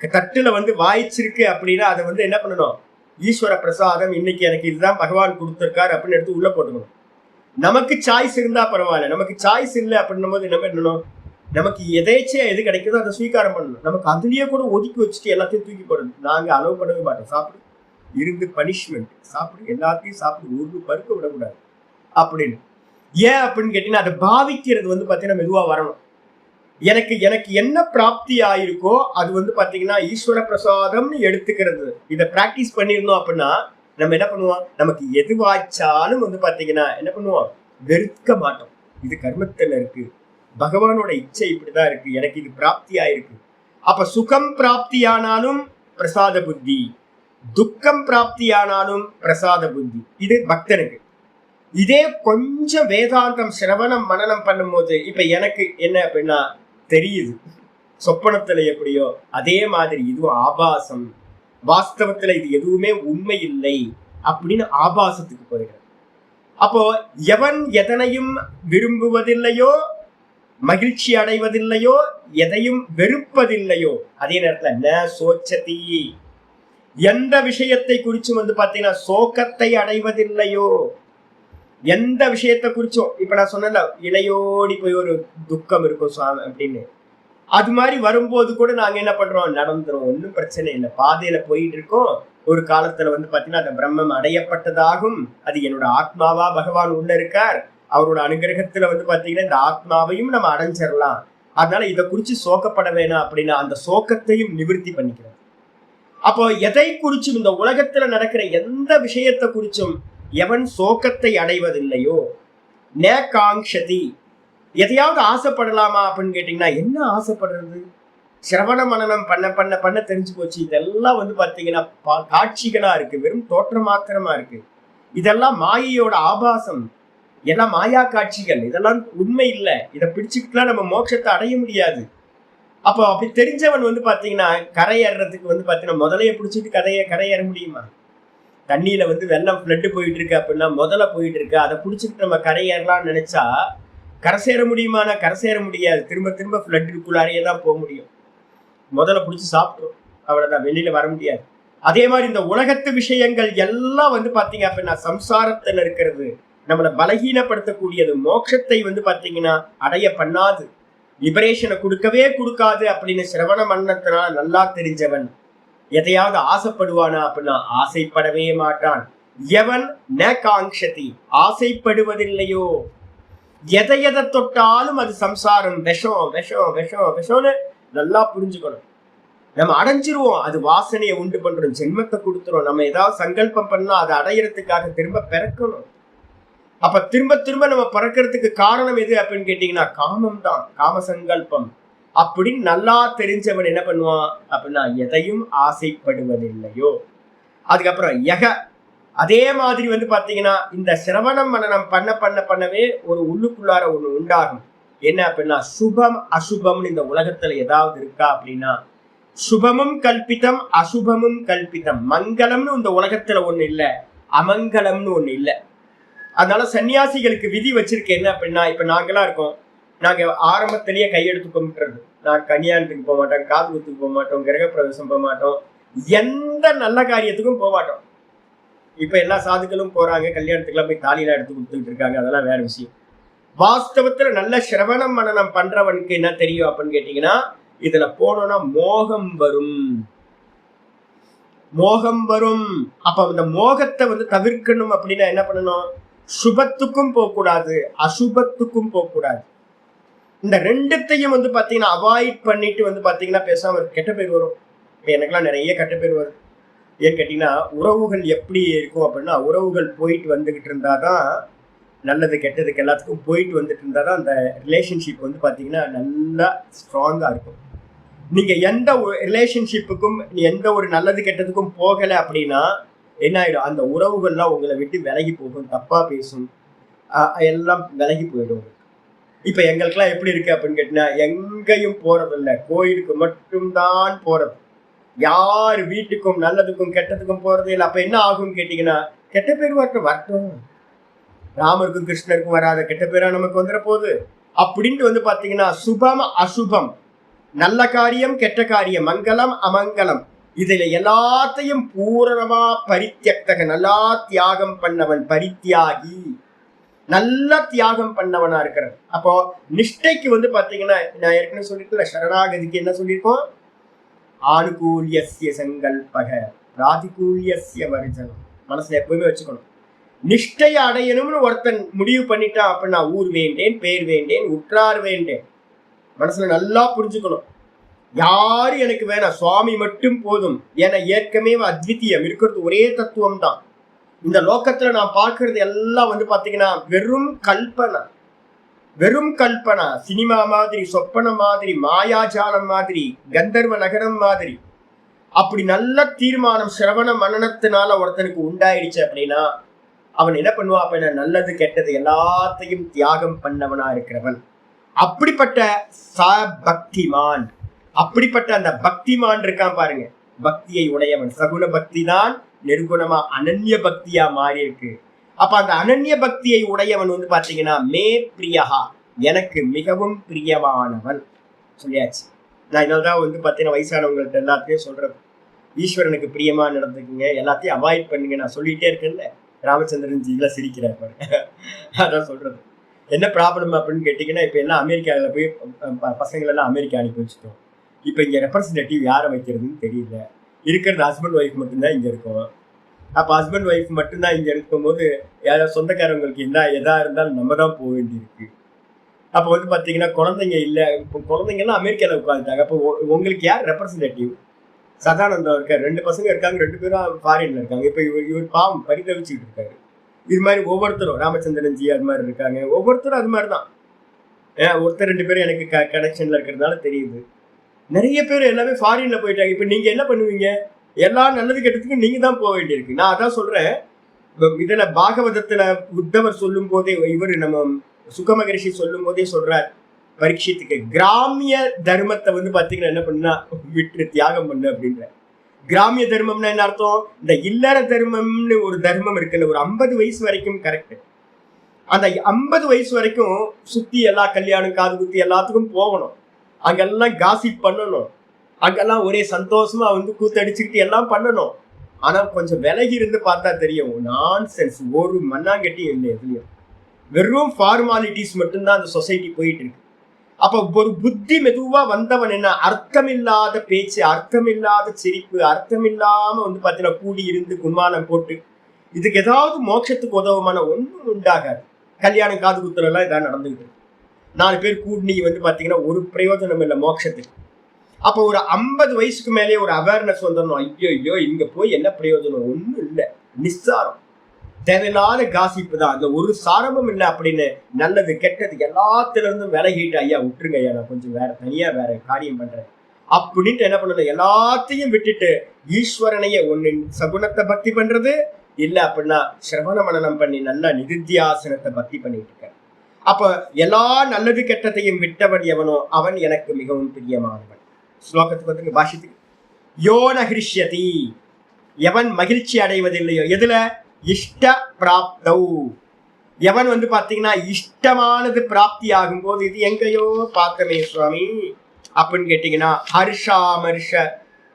தட்டுல வந்து வாய்ச்சிருக்கு அப்படின்னா அதை வந்து என்ன பண்ணணும், ஈஸ்வர பிரசாதம், இன்னைக்கு எனக்கு இதுதான் பகவான் கொடுத்துருக்காரு அப்படின்னு எடுத்து உள்ள போட்டுக்கணும். நமக்கு சாய்ஸ் இருந்தா பரவாயில்ல, நமக்கு சாய்ஸ் இல்லை அப்படின்னும் போது என்ன பண்ணணும், நமக்கு எதேச்சையா எது கிடைக்குதோ அதை ஸ்வீகாரம் பண்ணணும். நமக்கு அதுலயே கூட ஒதுக்கி வச்சுட்டு எல்லாத்தையும் தூக்கி போடணும். நாங்க அலோவ் பண்ணவே மாட்டோம். சாப்பிடு, இருந்து பனிஷ்மெண்ட், சாப்பிடு, எல்லாத்தையும் சாப்பிடு, ஒரு பருக்க விடக்கூடாது அப்படின்னு. ஏன் அப்படின்னு கேட்டீங்கன்னா அதை பாவிக்கிறது வந்து பாத்தீங்கன்னா மெதுவா வரணும். எனக்கு எனக்கு என்ன பிராப்தி ஆயிருக்கோ அது வந்து பாத்தீங்கன்னா ஈஸ்வர பிரசாதம்னு எடுத்துக்கிறது. இதை பிராக்டிஸ் பண்ணிருந்தோம் அப்படின்னா நம்ம என்ன பண்ணுவோம், நமக்கு எது வாய்ச்சாலும் வந்து பாத்தீங்கன்னா என்ன பண்ணுவோம், வெறுக்க மாட்டோம். இது கர்மத்துல இருக்கு, பகவானோட இச்சை இப்படிதான் இருக்கு, எனக்கு இது பிராப்தி ஆயிருக்கு. அப்ப சுகம் பிராப்தியானாலும் பிரசாத புத்தி, துக்கம் பிராப்தியானாலும் பிரசாத புத்தி. இது பக்தனுக்கு. இதே கொஞ்சம் வேதாந்தம் சிரவணம் மனனம் பண்ணும் போது இப்ப எனக்கு என்ன அப்படின்னா தெரியுது, சொப்பனத்துல எப்படியோ அதே மாதிரி இதுவும் ஆபாசம், வாஸ்தவத்துல இது எதுவுமே உண்மை இல்லை அப்படின்னு ஆபாசத்துக்கு போயிடுறது. அப்போ எவன் எதனையும் விரும்புவதில்லையோ, மகிழ்ச்சி அடைவதில்லையோ, எதையும் வெறுப்பதில்லையோ, அதே நேரத்துல ந சோச்சதி, எந்த விஷயத்தை குறிச்சும் பாத்தீங்கன்னா சோகத்தை அடைவதில்லையோ, எந்த விஷயத்தை குறிச்சும். இப்ப நான் சொன்னல இளையோடி போய் ஒரு துக்கம் இருக்கும் சுவாமி அப்படின்னு, அது மாதிரி வரும்போது கூட நாங்க என்ன பண்றோம், நடந்துரும், ஒன்றும் பிரச்சனை இல்லை, பாதையில போயிட்டு இருக்கோம். ஒரு காலத்துல பாத்தீங்கன்னா அந்த பிரம்மம் அடையப்பட்டதாகும். அது என்னோட ஆத்மாவா பகவான் உள்ள இருக்கார், அவரோட அனுகிரகத்துல பாத்தீங்கன்னா இந்த ஆத்மாவையும் நம்ம அடைஞ்சிடலாம். அதனால இதை குறிச்சு சோகப்பட வேணாம் அப்படின்னா அந்த சோகத்தையும் நிவர்த்தி பண்ணிக்கிறது. அப்போ எதை குறிச்சும், இந்த உலகத்துல நடக்கிற எந்த விஷயத்தை குறிச்சும் எவன் சோகத்தை அடைவதில்லையோ, ந காங்ஷதி, எதையாவது ஆசைப்படலாமா அப்படின்னு கேட்டீங்கன்னா என்ன ஆசைப்படுறது? சிரவண மனனம் பண்ண பண்ண பண்ண தெரிஞ்சு போச்சு, இதெல்லாம் பாத்தீங்கன்னா காட்சிகளா இருக்கு, வெறும் தோற்றம் மாத்திரமா இருக்கு, இதெல்லாம் மாயையோட ஆபாசம், எல்லாம் மாயா காட்சிகள், இதெல்லாம் உண்மை இல்லை, இதை பிடிச்சுக்கிட்டுலாம் நம்ம மோட்சத்தை அடைய முடியாது. அப்போ அப்படி தெரிஞ்சவன் பாத்தீங்கன்னா கரை ஏறுறதுக்கு பாத்தீங்கன்னா முதலைய பிடிச்சிட்டு கரையேற முடியுமா? தண்ணியில வெள்ளம் ஃப்ளட்டு போயிட்டு இருக்கு அப்படின்னா முதல்ல போயிட்டு இருக்கு, அதை பிடிச்சிட்டு நம்ம கரையேறலாம்னு நினைச்சா கரை சேர முடியுமானா கரை சேர முடியாது, திரும்ப திரும்ப ஃப்ளட்டுக்குள்ளாரையே தான் போக முடியும். முதல்ல பிடிச்சி சாப்பிட்டோம், அவ்வளவுதான், வெளியில வர முடியாது. அதே மாதிரி இந்த உலகத்து விஷயங்கள் எல்லாம் பாத்தீங்க அப்படின்னா சம்சாரத்துல இருக்கிறது, நம்மளை பலகீனப்படுத்தக்கூடியது, மோட்சத்தை பாத்தீங்கன்னா அடைய பண்ணாது, லிபரேஷனை கொடுக்கவே கொடுக்காது அப்படின்னு சிரவண மன்னத்தினால நல்லா தெரிஞ்சவன் எதையாவது ஆசைப்படுவானா அப்படின்னா ஆசைப்படவே மாட்டான். எவன் ந காங்ஷதி, ஆசைப்படுவதில்லையோ, எதை தொட்டாலும் அது சம்சாரம், விஷம் விஷம் விஷம் விஷம்னு நல்லா புரிஞ்சுக்கணும். நம்ம அடைஞ்சிருவோம், அது வாசனையை உண்டு பண்றோம், ஜென்மத்தை கொடுத்துரும். நம்ம ஏதாவது சங்கல்பம் பண்ணா அதை அடையிறதுக்காக திரும்ப பிறக்கணும். அப்ப திரும்ப திரும்ப நம்ம பிறக்கிறதுக்கு காரணம் எது அப்படின்னு கேட்டீங்கன்னா காமம் தான், காம சங்கல்பம். அப்படின்னு நல்லா தெரிஞ்சவன் என்ன பண்ணுவான் அப்படின்னா எதையும் ஆசைப்படுவதில்லையோ. அதுக்கப்புறம் யக, அதே மாதிரி பாத்தீங்கன்னா இந்த சிரவணம் மனனம் பண்ண பண்ண பண்ணவே ஒரு உள்ளுக்குள்ளார ஒண்ணு உண்டாகும். என்ன அப்படின்னா சுபம் அசுபம்னு இந்த உலகத்துல ஏதாவது இருக்கா அப்படின்னா சுபமும் கல்பிதம் அசுபமும் கல்பிதம். மங்களம்னு இந்த உலகத்துல ஒண்ணு இல்ல, அமங்கலம்னு ஒண்ணு இல்ல. அதனால சன்னியாசிகளுக்கு விதி வச்சிருக்க என்ன அப்படின்னா, இப்ப நாங்கெல்லாம் இருக்கோம், நாங்க ஆரம்பத்திலேயே கையெடுத்து கும்பிட்டுறது, நான் கல்யாணத்துக்கு போக மாட்டோம், காது குத்துக்கு போக மாட்டோம், கிரக பிரவேசம் போக மாட்டோம், எந்த நல்ல காரியத்துக்கும் போக மாட்டோம். இப்ப எல்லா சாதுக்களும் போறாங்க, கல்யாணத்துக்குலாம் போய் தாலியெல்லாம் எடுத்து கொடுத்துட்டு இருக்காங்க, அதெல்லாம் வேற விஷயம். வாஸ்தவத்துல நல்ல சிரவணம் மனனம் பண்றவனுக்கு என்ன தெரியும் அப்படின்னு கேட்டீங்கன்னா, இதுல போனோம்னா மோகம் வரும், மோகம் வரும். அப்ப அந்த மோகத்தை தவிர்க்கணும் அப்படின்னா என்ன பண்ணணும், சுபத்துக்கும் போக கூடாது, அசுபத்துக்கும் போக கூடாது. இந்த ரெண்டுத்தையும் பாத்தீங்கன்னா அவாய்ட் பண்ணிட்டு பாத்தீங்கன்னா பேசாம கெட்ட பேர் வரும். இப்ப எனக்கெல்லாம் நிறைய கெட்ட பேர் வரும். ஏன்னு கேட்டீங்கன்னா உறவுகள் எப்படி இருக்கும் அப்படின்னா, உறவுகள் போயிட்டு வந்துகிட்டு இருந்தாதான், நல்லது கெட்டதுக்கு எல்லாத்துக்கும் போயிட்டு வந்துட்டு இருந்தாதான் அந்த ரிலேஷன்ஷிப் பாத்தீங்கன்னா நல்லா ஸ்ட்ராங்கா இருக்கும். நீங்க எந்த ரிலேஷன்ஷிப்புக்கும் எந்த ஒரு நல்லது கெட்டதுக்கும் போகல அப்படின்னா என்ன ஆயிடும், அந்த உறவுகள்லாம் உங்களை விட்டு விலகி போகும், தப்பா பேசும், எல்லாம் விலகி போயிடும். இப்ப எங்களுக்கெல்லாம் எப்படி இருக்கு அப்படின்னு கேட்டீங்கன்னா, எங்கேயும் போறதில்லை, கோயிலுக்கு மட்டும்தான் போறது, யார் வீட்டுக்கும் நல்லதுக்கும் கெட்டதுக்கும் போறது இல்லை. அப்ப என்ன ஆகும் கேட்டீங்கன்னா, கெட்ட பேர் வரட்டும், ராமருக்கும் கிருஷ்ணருக்கும் வராத கெட்ட பேரா நமக்கு வந்துட போகுது அப்படின்ட்டு பாத்தீங்கன்னா சுபம் அசுபம், நல்ல காரியம் கெட்ட காரியம், மங்களம் அமங்கலம், இதுல எல்லாத்தையும் பூரணமா பரித்தியக்தக, நல்லா தியாகம் பண்ணவன், பரித்தியாகி நல்ல தியாகம் பண்ணவனா இருக்கிறது. அப்போ நிஷ்டைக்கு பாத்தீங்கன்னா நான் ஏற்கனவே சொல்லிருக்கல, சரணாகதிக்கு என்ன சொல்லியிருக்கோம், ஆனுகூல்யஸ்ய சங்கல்பக பிராதிகூல்யஸ்ய வர்ஜனம், மனசுல எப்பவுமே வச்சுக்கணும். நிஷ்டையை அடையணும்னு ஒருத்தன் முடிவு பண்ணிட்டான் அப்படின்னா ஊர் வேண்டேன், பேர் வேண்டேன், உற்றார் வேண்டேன், மனசுல நல்லா புரிஞ்சுக்கணும். யாரு எனக்கு வேணாம், சுவாமி மட்டும் போதும், ஏன்னா ஏற்கனவே அத்விதீயம் இருக்கிறது, ஒரே தத்துவம் தான். இந்த லோகத்துல நான் பார்க்கறது எல்லாம் பாத்தீங்கன்னா வெறும் கல்பனா, வெறும் கல்பனா, சினிமா மாதிரி, சொப்பன மாதிரி, மாயாஜாலம் மாதிரி, கந்தர்வ நகரம் மாதிரி. அப்படி நல்ல தீர்மானம் சிரவண மனனத்தினால ஒருத்தனுக்கு உண்டாயிடுச்சு அப்படின்னா அவன் என்ன பண்ணுவான் அப்படின்னா நல்லது கெட்டது எல்லாத்தையும் தியாகம் பண்ணவனா இருக்கிறவன். அப்படிப்பட்ட பக்திமான், அப்படிப்பட்ட அந்த பக்திமான் இருக்கான் பாருங்க, பக்தியை உடையவன். சகுண பக்தி தான் நிர்குணமா அனன்ய பக்தியா மாறி இருக்கு. அப்ப அந்த அனன்ய பக்தியை உடையவன் பாத்தீங்கன்னா மே பிரியஹா, எனக்கு மிகவும் பிரியமானவன் சொல்லியாச்சு. நான் இதனால்தான் வந்து பார்த்தீங்கன்னா வயசானவங்கள்ட்ட எல்லாத்தையும் சொல்றது, ஈஸ்வரனுக்கு பிரியமா நடந்துக்குங்க, எல்லாத்தையும் அவாய்ட் பண்ணுங்க. நான் சொல்லிட்டே இருக்கேன்ல. ராமச்சந்திரன் ஜிலாம் சிரிக்கிறார் பாருங்க. அதான் சொல்றது. என்ன ப்ராப்ளம் அப்படின்னு கேட்டீங்கன்னா, இப்ப எல்லாம் அமெரிக்காவில் போய் பசங்களெல்லாம் அமெரிக்கா அனுப்பி வச்சுட்டோம். இப்ப இங்க ரெப்ரஸன்டேட்டிவ் யாரை வைக்கிறதுன்னு தெரியல. இருக்கிறது ஹஸ்பண்ட் ஒய்ஃப் மட்டும்தான் இங்க இருக்கும். அப்ப ஹஸ்பண்ட் ஒய்ஃப் மட்டும்தான் இங்க இருக்கும்போது யாராவது சொந்தக்காரங்களுக்கு எதா இருந்தாலும் நம்ம தான் போக வேண்டியிருக்கு. அப்ப வந்து பாத்தீங்கன்னா குழந்தைங்க இல்ல, இப்போ குழந்தைங்கலாம் அமெரிக்காவில் உட்காந்துட்டாங்க. அப்போ உங்களுக்கு யார் ரெப்ரஸன்டேட்டிவ்? சதானந்தம் இருக்காரு, 2 பசங்க இருக்காங்க, 2 பேரும் ஃபாரின்ல இருக்காங்க. இப்ப இவர் பாவம் பரிதவிச்சுட்டு இருக்காரு. இது மாதிரி ஒவ்வொருத்தரும் ராமச்சந்திரன் ஜி அது மாதிரி இருக்காங்க, ஒவ்வொருத்தரும் அது மாதிரிதான். ஒருத்தர் 2 பேரும் எனக்கு கனெக்ஷன்ல இருக்கிறதுனால தெரியுது. நிறைய பேர் எல்லாமே ஃபாரின்ல போயிட்டாங்க. இப்ப நீங்க என்ன பண்ணுவீங்க? எல்லா நல்லது கெட்டதுக்கும் நீங்க தான் போக வேண்டியிருக்கு. நான் அதான் சொல்றேன். இதுல பாகவதத்துல உத்தவர் சொல்லும் போதே, இவர் நம்ம சுகமகரிஷி சொல்லும் போதே சொல்றார் பரீட்சித்துக்கு, கிராமிய தர்மத்தை வந்து பாத்தீங்கன்னா என்ன பண்ணா விட்டு தியாகம் பண்ணு அப்படின்ற. கிராமிய தர்மம்னா என்ன அர்த்தம்? இந்த இல்லற தர்மம்னு ஒரு தர்மம் இருக்குல்ல, ஒரு 50 வயசு வரைக்கும் கரெக்ட். அந்த 50 வயசு வரைக்கும் சுத்தி எல்லா கல்யாணம் காது குத்தி எல்லாத்துக்கும் போகணும், அங்கெல்லாம் காசிப் பண்ணணும், அங்கெல்லாம் ஒரே சந்தோஷமா வந்து கூத்தடிச்சுக்கிட்டு எல்லாம் பண்ணணும். ஆனா கொஞ்சம் விலகி இருந்து பார்த்தா தெரியும், நான்சென்ஸ், ஒரு மண்ணாங்கட்டியும் இல்லை எதுலையும். வெறும் ஃபார்மாலிட்டிஸ் மட்டும்தான் அந்த சொசைட்டி போயிட்டு இருக்கு. அப்ப ஒரு புத்தி மெதுவா வந்தவன் என்ன, அர்த்தமில்லாத பேச்சு, அர்த்தமில்லாத சிரிப்பு, அர்த்தமில்லாம வந்து பாத்தீங்கன்னா கூடி இருந்து குன்மானம் போட்டு இதுக்கு ஏதாவது மோட்சத்துக்கு உதவுமான ஒன்றும் உண்டாகாது. கல்யாணம் காது குத்துறெல்லாம் இதான் நடந்துகிட்டு இருக்கு. 4 பேர் கூடி வந்து பாத்தீங்கன்னா ஒரு பிரயோஜனம் இல்லை மோட்சத்துக்கு. அப்ப ஒரு 50 வயசுக்கு மேலேயே ஒரு அவேர்னஸ் வந்துடணும். ஐயோ இங்க போய் என்ன பிரயோஜனம், ஒன்றும் இல்லை, நிஸ்சாரம், தேவையில்லாத காசிப்பு தான், அந்த ஒரு சாரமும் இல்லை அப்படின்னு. நல்லது கெட்டது எல்லாத்துல இருந்தும் விலகிட்டு, ஐயா விட்டுருங்க ஐயா, நான் கொஞ்சம் தனியா வேற காரியம் பண்றேன் அப்படின்ட்டு என்ன பண்ணணும், எல்லாத்தையும் விட்டுட்டு ஈஸ்வரனையே ஒன்னு சகுனத்தை பக்தி பண்றது, இல்ல அப்படின்னா சிரவண மனனம் பண்ணி நல்லா நிதித்தியாசனத்தை பக்தி பண்ணிட்டு இருக்க. அப்ப எல்லா நல்லது கெட்டதையும் விட்டவன் எவனோ அவன் எனக்கு மிகவும் பிரியமானவன். ஸ்லோகத்துக்கு வந்து பாஷத்துக்கு, யோன ஹிருஷ்யதி, எவன் மகிழ்ச்சி அடைவதில்லையோ, எதுல? இஷ்ட பிராப்தௌ, எவன் வந்து பாத்தீங்கன்னா இஷ்டமானது பிராப்தி ஆகும் போது, இது எங்கேயோ பார்த்தமே சுவாமி அப்படின்னு கேட்டீங்கன்னா, ஹர்ஷாமர்ஷ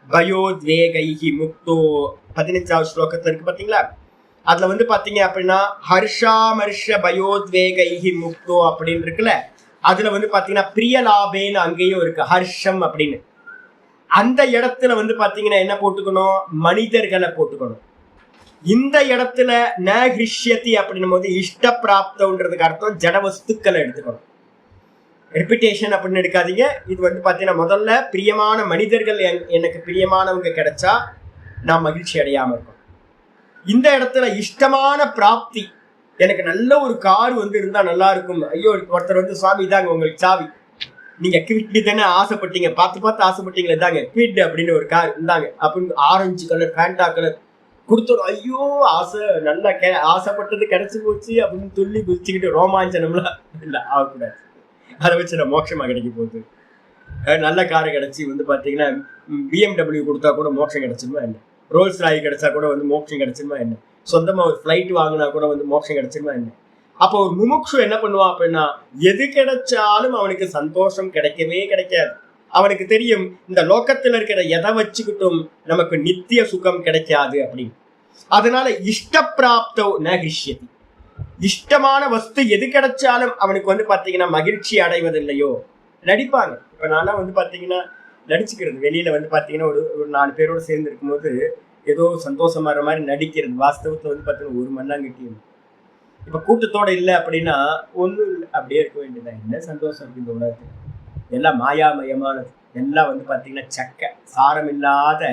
பயோத்வேகைஹி முக்தோ 15வது ஸ்லோகத்துல இருக்கு பாத்தீங்களா. அதுல வந்து பாத்தீங்க அப்படின்னா ஹர்ஷாமர்ஷ பயோத்வேகைஹி முக்தோ அப்படின்னு இருக்குல்ல, அதுல வந்து பாத்தீங்கன்னா பிரியலாபேன்னு அங்கேயும் இருக்கு ஹர்ஷம் அப்படின்னு. அந்த இடத்துல வந்து பாத்தீங்கன்னா என்ன போட்டுக்கணும், மனிதர்களை போட்டுக்கணும். இந்த இடத்துல ந ஹிருஷ்யதி அப்படின்னும் போது இஷ்ட பிராப்தம்ன்றதுக்கு அர்த்தம் ஜட வஸ்துக்களை எடுத்துக்கணும். ரெபிடேஷன் அப்படின்னு எடுக்காதீங்க. இது வந்து பாத்தீங்கன்னா முதல்ல பிரியமான மனிதர்கள், எனக்கு பிரியமானவங்க கிடைச்சா நான் மகிழ்ச்சி அடையாம இருக்கும். இந்த இடத்துல இஷ்டமான பிராப்தி, எனக்கு நல்ல ஒரு கார் வந்து இருந்தா நல்லா இருக்கும். ஐயோ ஒருத்தர் வந்து சுவாமி இதாங்க உங்களுக்கு சாவி, நீங்க குவிட் தானே ஆசைப்பட்டீங்க, பார்த்து ஆசைப்பட்டீங்களே, இதாங்க குவிட் அப்படின்னு ஒரு கார் இருந்தாங்க அப்படின்னு, ஆரஞ்சு கலர் ஃபேண்டா கலர் கொடுத்தோம். ஐயோ ஆசை, நல்லா ஆசைப்பட்டது கிடைச்சி போச்சு அப்படின்னு துள்ளி குதிச்சுக்கிட்டு ரோமாஞ்சனம்லாம் இல்லை ஆகக்கூடாது. அதை வச்சு நான் மோட்சமா கிடைக்க போகுது. நல்ல காரை கிடைச்சி வந்து பார்த்தீங்கன்னா BMW கொடுத்தா கூட மோட்சம் கிடைச்சிருமா என்ன, ரோல்ஸ் ராய் கிடைச்சா கூட வந்து மோட்சம் கிடைச்சிருமா என்ன, சொந்தமாக ஒரு ஃப்ளைட் வாங்கினா கூட வந்து மோட்சம் கிடைச்சிருமா என்ன. அப்போ ஒரு முமுட்சு என்ன பண்ணுவான் அப்படின்னா, எது கிடைச்சாலும் அவனுக்கு சந்தோஷம் கிடைக்கவே கிடைக்காது. அவனுக்கு தெரியும் இந்த லோகத்தில் இருக்கிற எதை வச்சுக்கிட்டும் நமக்கு நித்திய சுகம் கிடைக்காது அப்படின்னு. அதனால இஷ்ட பிராப்தோ ந ஹிருஷ்யதி, இஷ்டமான வஸ்து எது கிடைச்சாலும் அவனுக்கு வந்து பாத்தீங்கன்னா மகிழ்ச்சி அடைவதில்லையோ. நடிப்பாங்க. இப்ப நான்லாம் வந்து பாத்தீங்கன்னா நடிச்சுக்கிறது, வெளியில வந்து பாத்தீங்கன்னா ஒரு 4 பேரோட சேர்ந்து இருக்கும்போது ஏதோ சந்தோஷமா மாதிரி நடிக்கிறது, வாஸ்தவத்துல வந்து பாத்தீங்கன்னா ஒரு மண்ணாங்கட்டியும். இப்ப கூட்டத்தோட இல்லை அப்படின்னா ஒன்றும் இல்லை, அப்படியே இருக்க வேண்டியதான். என்ன சந்தோஷம் இருக்கு இந்த உலகத்துல, எல்லாம் மாயாமயமானது, எல்லாம் வந்து பாத்தீங்கன்னா சக்கை, சாரம் இல்லாத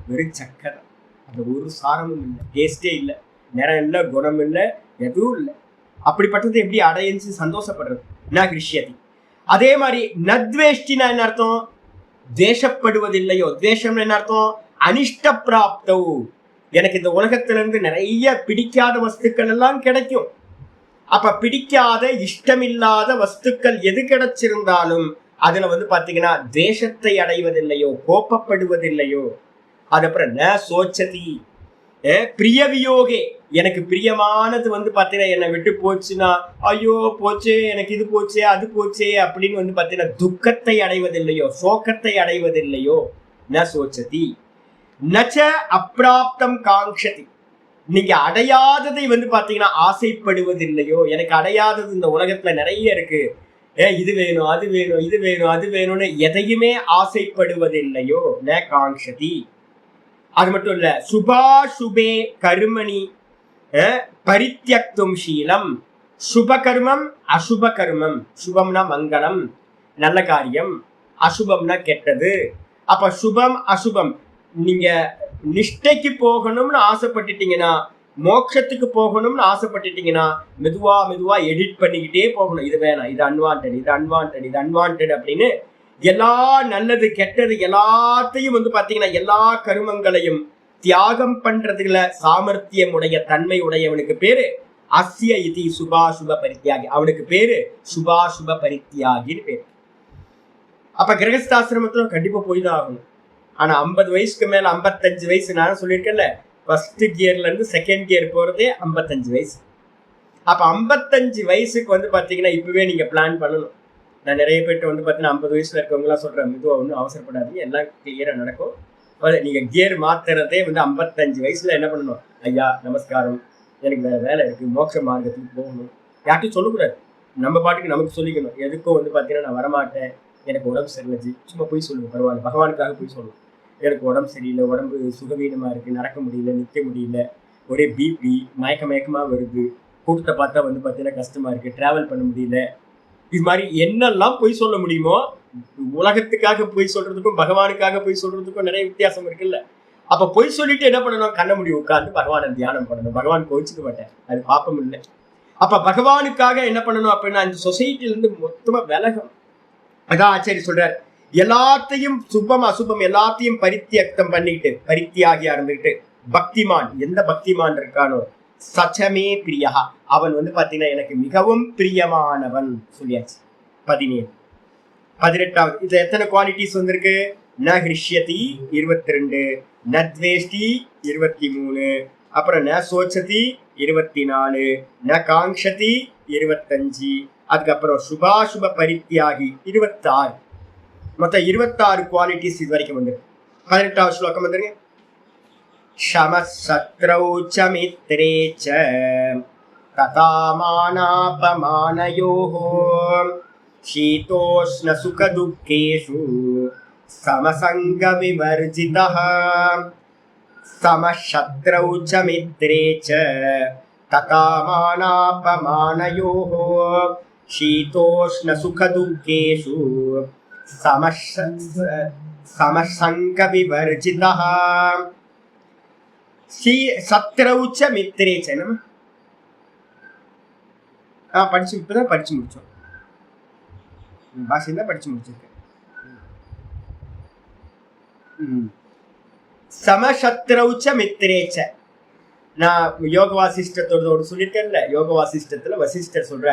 வெறும் சக்கை தான். அது ஒரு சாரமும் இல்லை, டேஸ்டே இல்லை, நிறம் இல்லை, குணம் இல்லை, எதுவும் இல்லை. அப்படிப்பட்டது எப்படி அடைஞ்சு சந்தோஷப்படுறது? ந ஹிருஷ்யதி. அதே மாதிரி நத்வேஷ்டினா என்ன அர்த்தம்? துவேஷப்படுவதில்லையோ. துவேஷம் என்ன அர்த்தம்? அனிஷ்ட பிராப்தோ, எனக்கு இந்த உலகத்துல இருந்து நிறைய பிடிக்காத வஸ்துக்கள் எல்லாம் கிடைக்கும். அப்ப பிடிக்காத இஷ்டமில்லாத வஸ்துக்கள் எது கிடைச்சிருந்தாலும் அதுல வந்து பாத்தீங்கன்னா தேசத்தை அடைவதில்லையோ, கோப்பப்படுவதில்லையோ. அதுக்கப்புறம் ந சோச்சதி, பிரிய வியோகே, எனக்கு பிரியமானது வந்து பாத்தீங்கன்னா என்னை விட்டு போச்சுன்னா, ஐயோ போச்சே, எனக்கு இது போச்சே அது போச்சே அப்படின்னு வந்து பாத்தீங்கன்னா துக்கத்தை அடைவதில்லையோ, சோகத்தை அடைவதில்லையோ. ந சோச்சதி நச்ச அப்பிராப்தம் காங்ஷதி, நீங்க அடையாததை வந்து பாத்தீங்கன்னா ஆசைப்படுவதில்லையோ. எனக்கு அடையாதது இந்த உலகத்துல நிறைய இருக்கு, இது வேணும் அது வேணும் இது வேணும் அது வேணும்னு எதையுமே ஆசைப்படுவதில்லையோ. ந காங்ஷதி. அது மட்டும் இல்ல, சுபா சுபே கருமணி பரித்யக்தும் ஷீலம். சுப கர்மம் அசுப கர்மம், சுபம்னா மங்களம் நல்ல காரியம், அசுபம்னா கெட்டது. அப்ப சுபம் அசுபம், நீங்க நிஷ்டைக்கு போகணும்னு ஆசைப்பட்டுட்டீங்கன்னா, மோட்சத்துக்கு போகணும்னு ஆசைப்பட்டுட்டீங்கன்னா மெதுவா மெதுவா எடிட் பண்ணிக்கிட்டே போகணும். இது வேணாம், இது அன்வான்ட், இது அன்வான்ட், இது அன்வான்ட் அப்படின்னு எல்லா நல்லது கெட்டது எல்லாத்தையும் வந்து பாத்தீங்கன்னா எல்லா கருமங்களையும் தியாகம் பண்றதுல சாமர்த்தியம் உடைய தன்மை உடையவனுக்கு பேரு அஸ்ய இதி சுபாசுப பரித்தியாகி. அவனுக்கு பேரு சுபாசுப பரித்தியாகின்னு பேரு. அப்ப கிரகஸ்தாசிரமத்துல கண்டிப்பா போய் தான் ஆகணும். ஆனா 50 வயசுக்கு மேல 55 வயசு நான் சொல்லியிருக்கேன்ல, ஃபர்ஸ்ட் கியர்ல இருந்து செகண்ட் கியர் போறதே 55 வயசு. அப்ப 55 வயசுக்கு வந்து பாத்தீங்கன்னா இப்பவே நீங்க பிளான் பண்ணணும். நான் நிறைய பேர்ட்ட வந்து பார்த்தீங்கன்னா 50 வயசுல இருக்கவங்களாம் சொல்றேன், மெதுவாக ஒன்றும் அவசரப்படாதீங்க, எல்லாம் கிளியராக நடக்கும். நீங்க கியர் மாத்துறதே வந்து 55 வயசுல என்ன பண்ணணும், ஐயா நமஸ்காரம், எனக்கு வேற வேலை இருக்கு, மோட்ச மார்க்கத்துக்கு போகணும், யார்ட்டையும் சொல்லக்கூடாது, நம்ம பாட்டுக்கு நமக்கு சொல்லிக்கணும். எதுக்கும் வந்து பார்த்தீங்கன்னா நான் வரமாட்டேன், எனக்கு உடம்பு சரியில்லை, சும்மா போய் சொல்லுங்க, பரவாயில்ல, பகவானுக்காக போய் சொல்லணும். எனக்கு உடம்பு சரியில்லை, உடம்பு சுகவீனமா இருக்கு, நடக்க முடியல, நிற்க முடியல, ஒரே பிபி, மயக்கமா வருது, கூட்டத்தை பார்த்தா வந்து பார்த்தீங்கன்னா கஷ்டமா இருக்கு, டிராவல் பண்ண முடியல, இது மாதிரி என்னெல்லாம் பொய் சொல்ல முடியுமோ. உலகத்துக்காக பொய் சொல்றதுக்கும் பகவானுக்காக பொய் சொல்றதுக்கும் நிறைய வித்தியாசம் இருக்குல்ல. அப்ப பொய் சொல்லிட்டு என்ன பண்ணணும், கண்ண முடி உட்கார்ந்து பகவானை தியானம் பண்ணணும். பகவான் கோவிச்சுக்க மாட்டேன், அது பாப்பம் இல்லை. அப்ப பகவானுக்காக என்ன பண்ணணும் அப்படின்னா இந்த சொசைட்டில இருந்து மொத்தமா விலகும். அதான் ஆச்சாரி சொல்றார், எல்லாத்தையும் சுபம் அசுபம் எல்லாத்தையும் பரித்தியக்தம் பண்ணிட்டு பரித்தியாகியா இருந்துகிட்டு பக்திமான், எந்த பக்திமான் இருக்கானோ சச்சமே பிரியா, அவன் வந்து பாத்தீங்கன்னா எனக்கு மிகவும் பிரியமானவன் சொல்லியாச்சு. 17. 18வது இதுல எத்தனை குவாலிட்டிஸ் வந்திருக்கு, ந ஹிருஷ்யதி 22, ந துவேஷ்டி 23, அப்புறம் ந சோச்சதி 24, ந காங்ஷதி 25, அதுக்கப்புறம் சுபாசுப பரித்தியாகி 26. மொத்தம் 26 குவாலிட்டிஸ் இது வரைக்கும் வந்து. 18வது ஸ்லோகம் வந்துருங்க. शमशत्रौ च मित्रे च तथा मानापमानयोः शीतोष्णसुखदुःखेषु समसङ्गविवर्जितः. समशत्रौ च मित्रे च तथा मानापमानयोः शीतोष्णसुखदुःखेषु समसङ्गविवर्जितः. சத்ரவுச்ச மித்திரேச்ச படிச்சு இப்பதான் படிச்சு முடிச்சோம், பாஷைதான் படிச்சு முடிச்சிருக்கேன். சமசத்ரவுச்ச மித்திரேச்ச. நான் யோக வாசிஷ்டத்தோட சொல்லியிருக்கேன்ல, யோக வாசிஷ்டத்துல வசிஷ்டர் சொல்ற,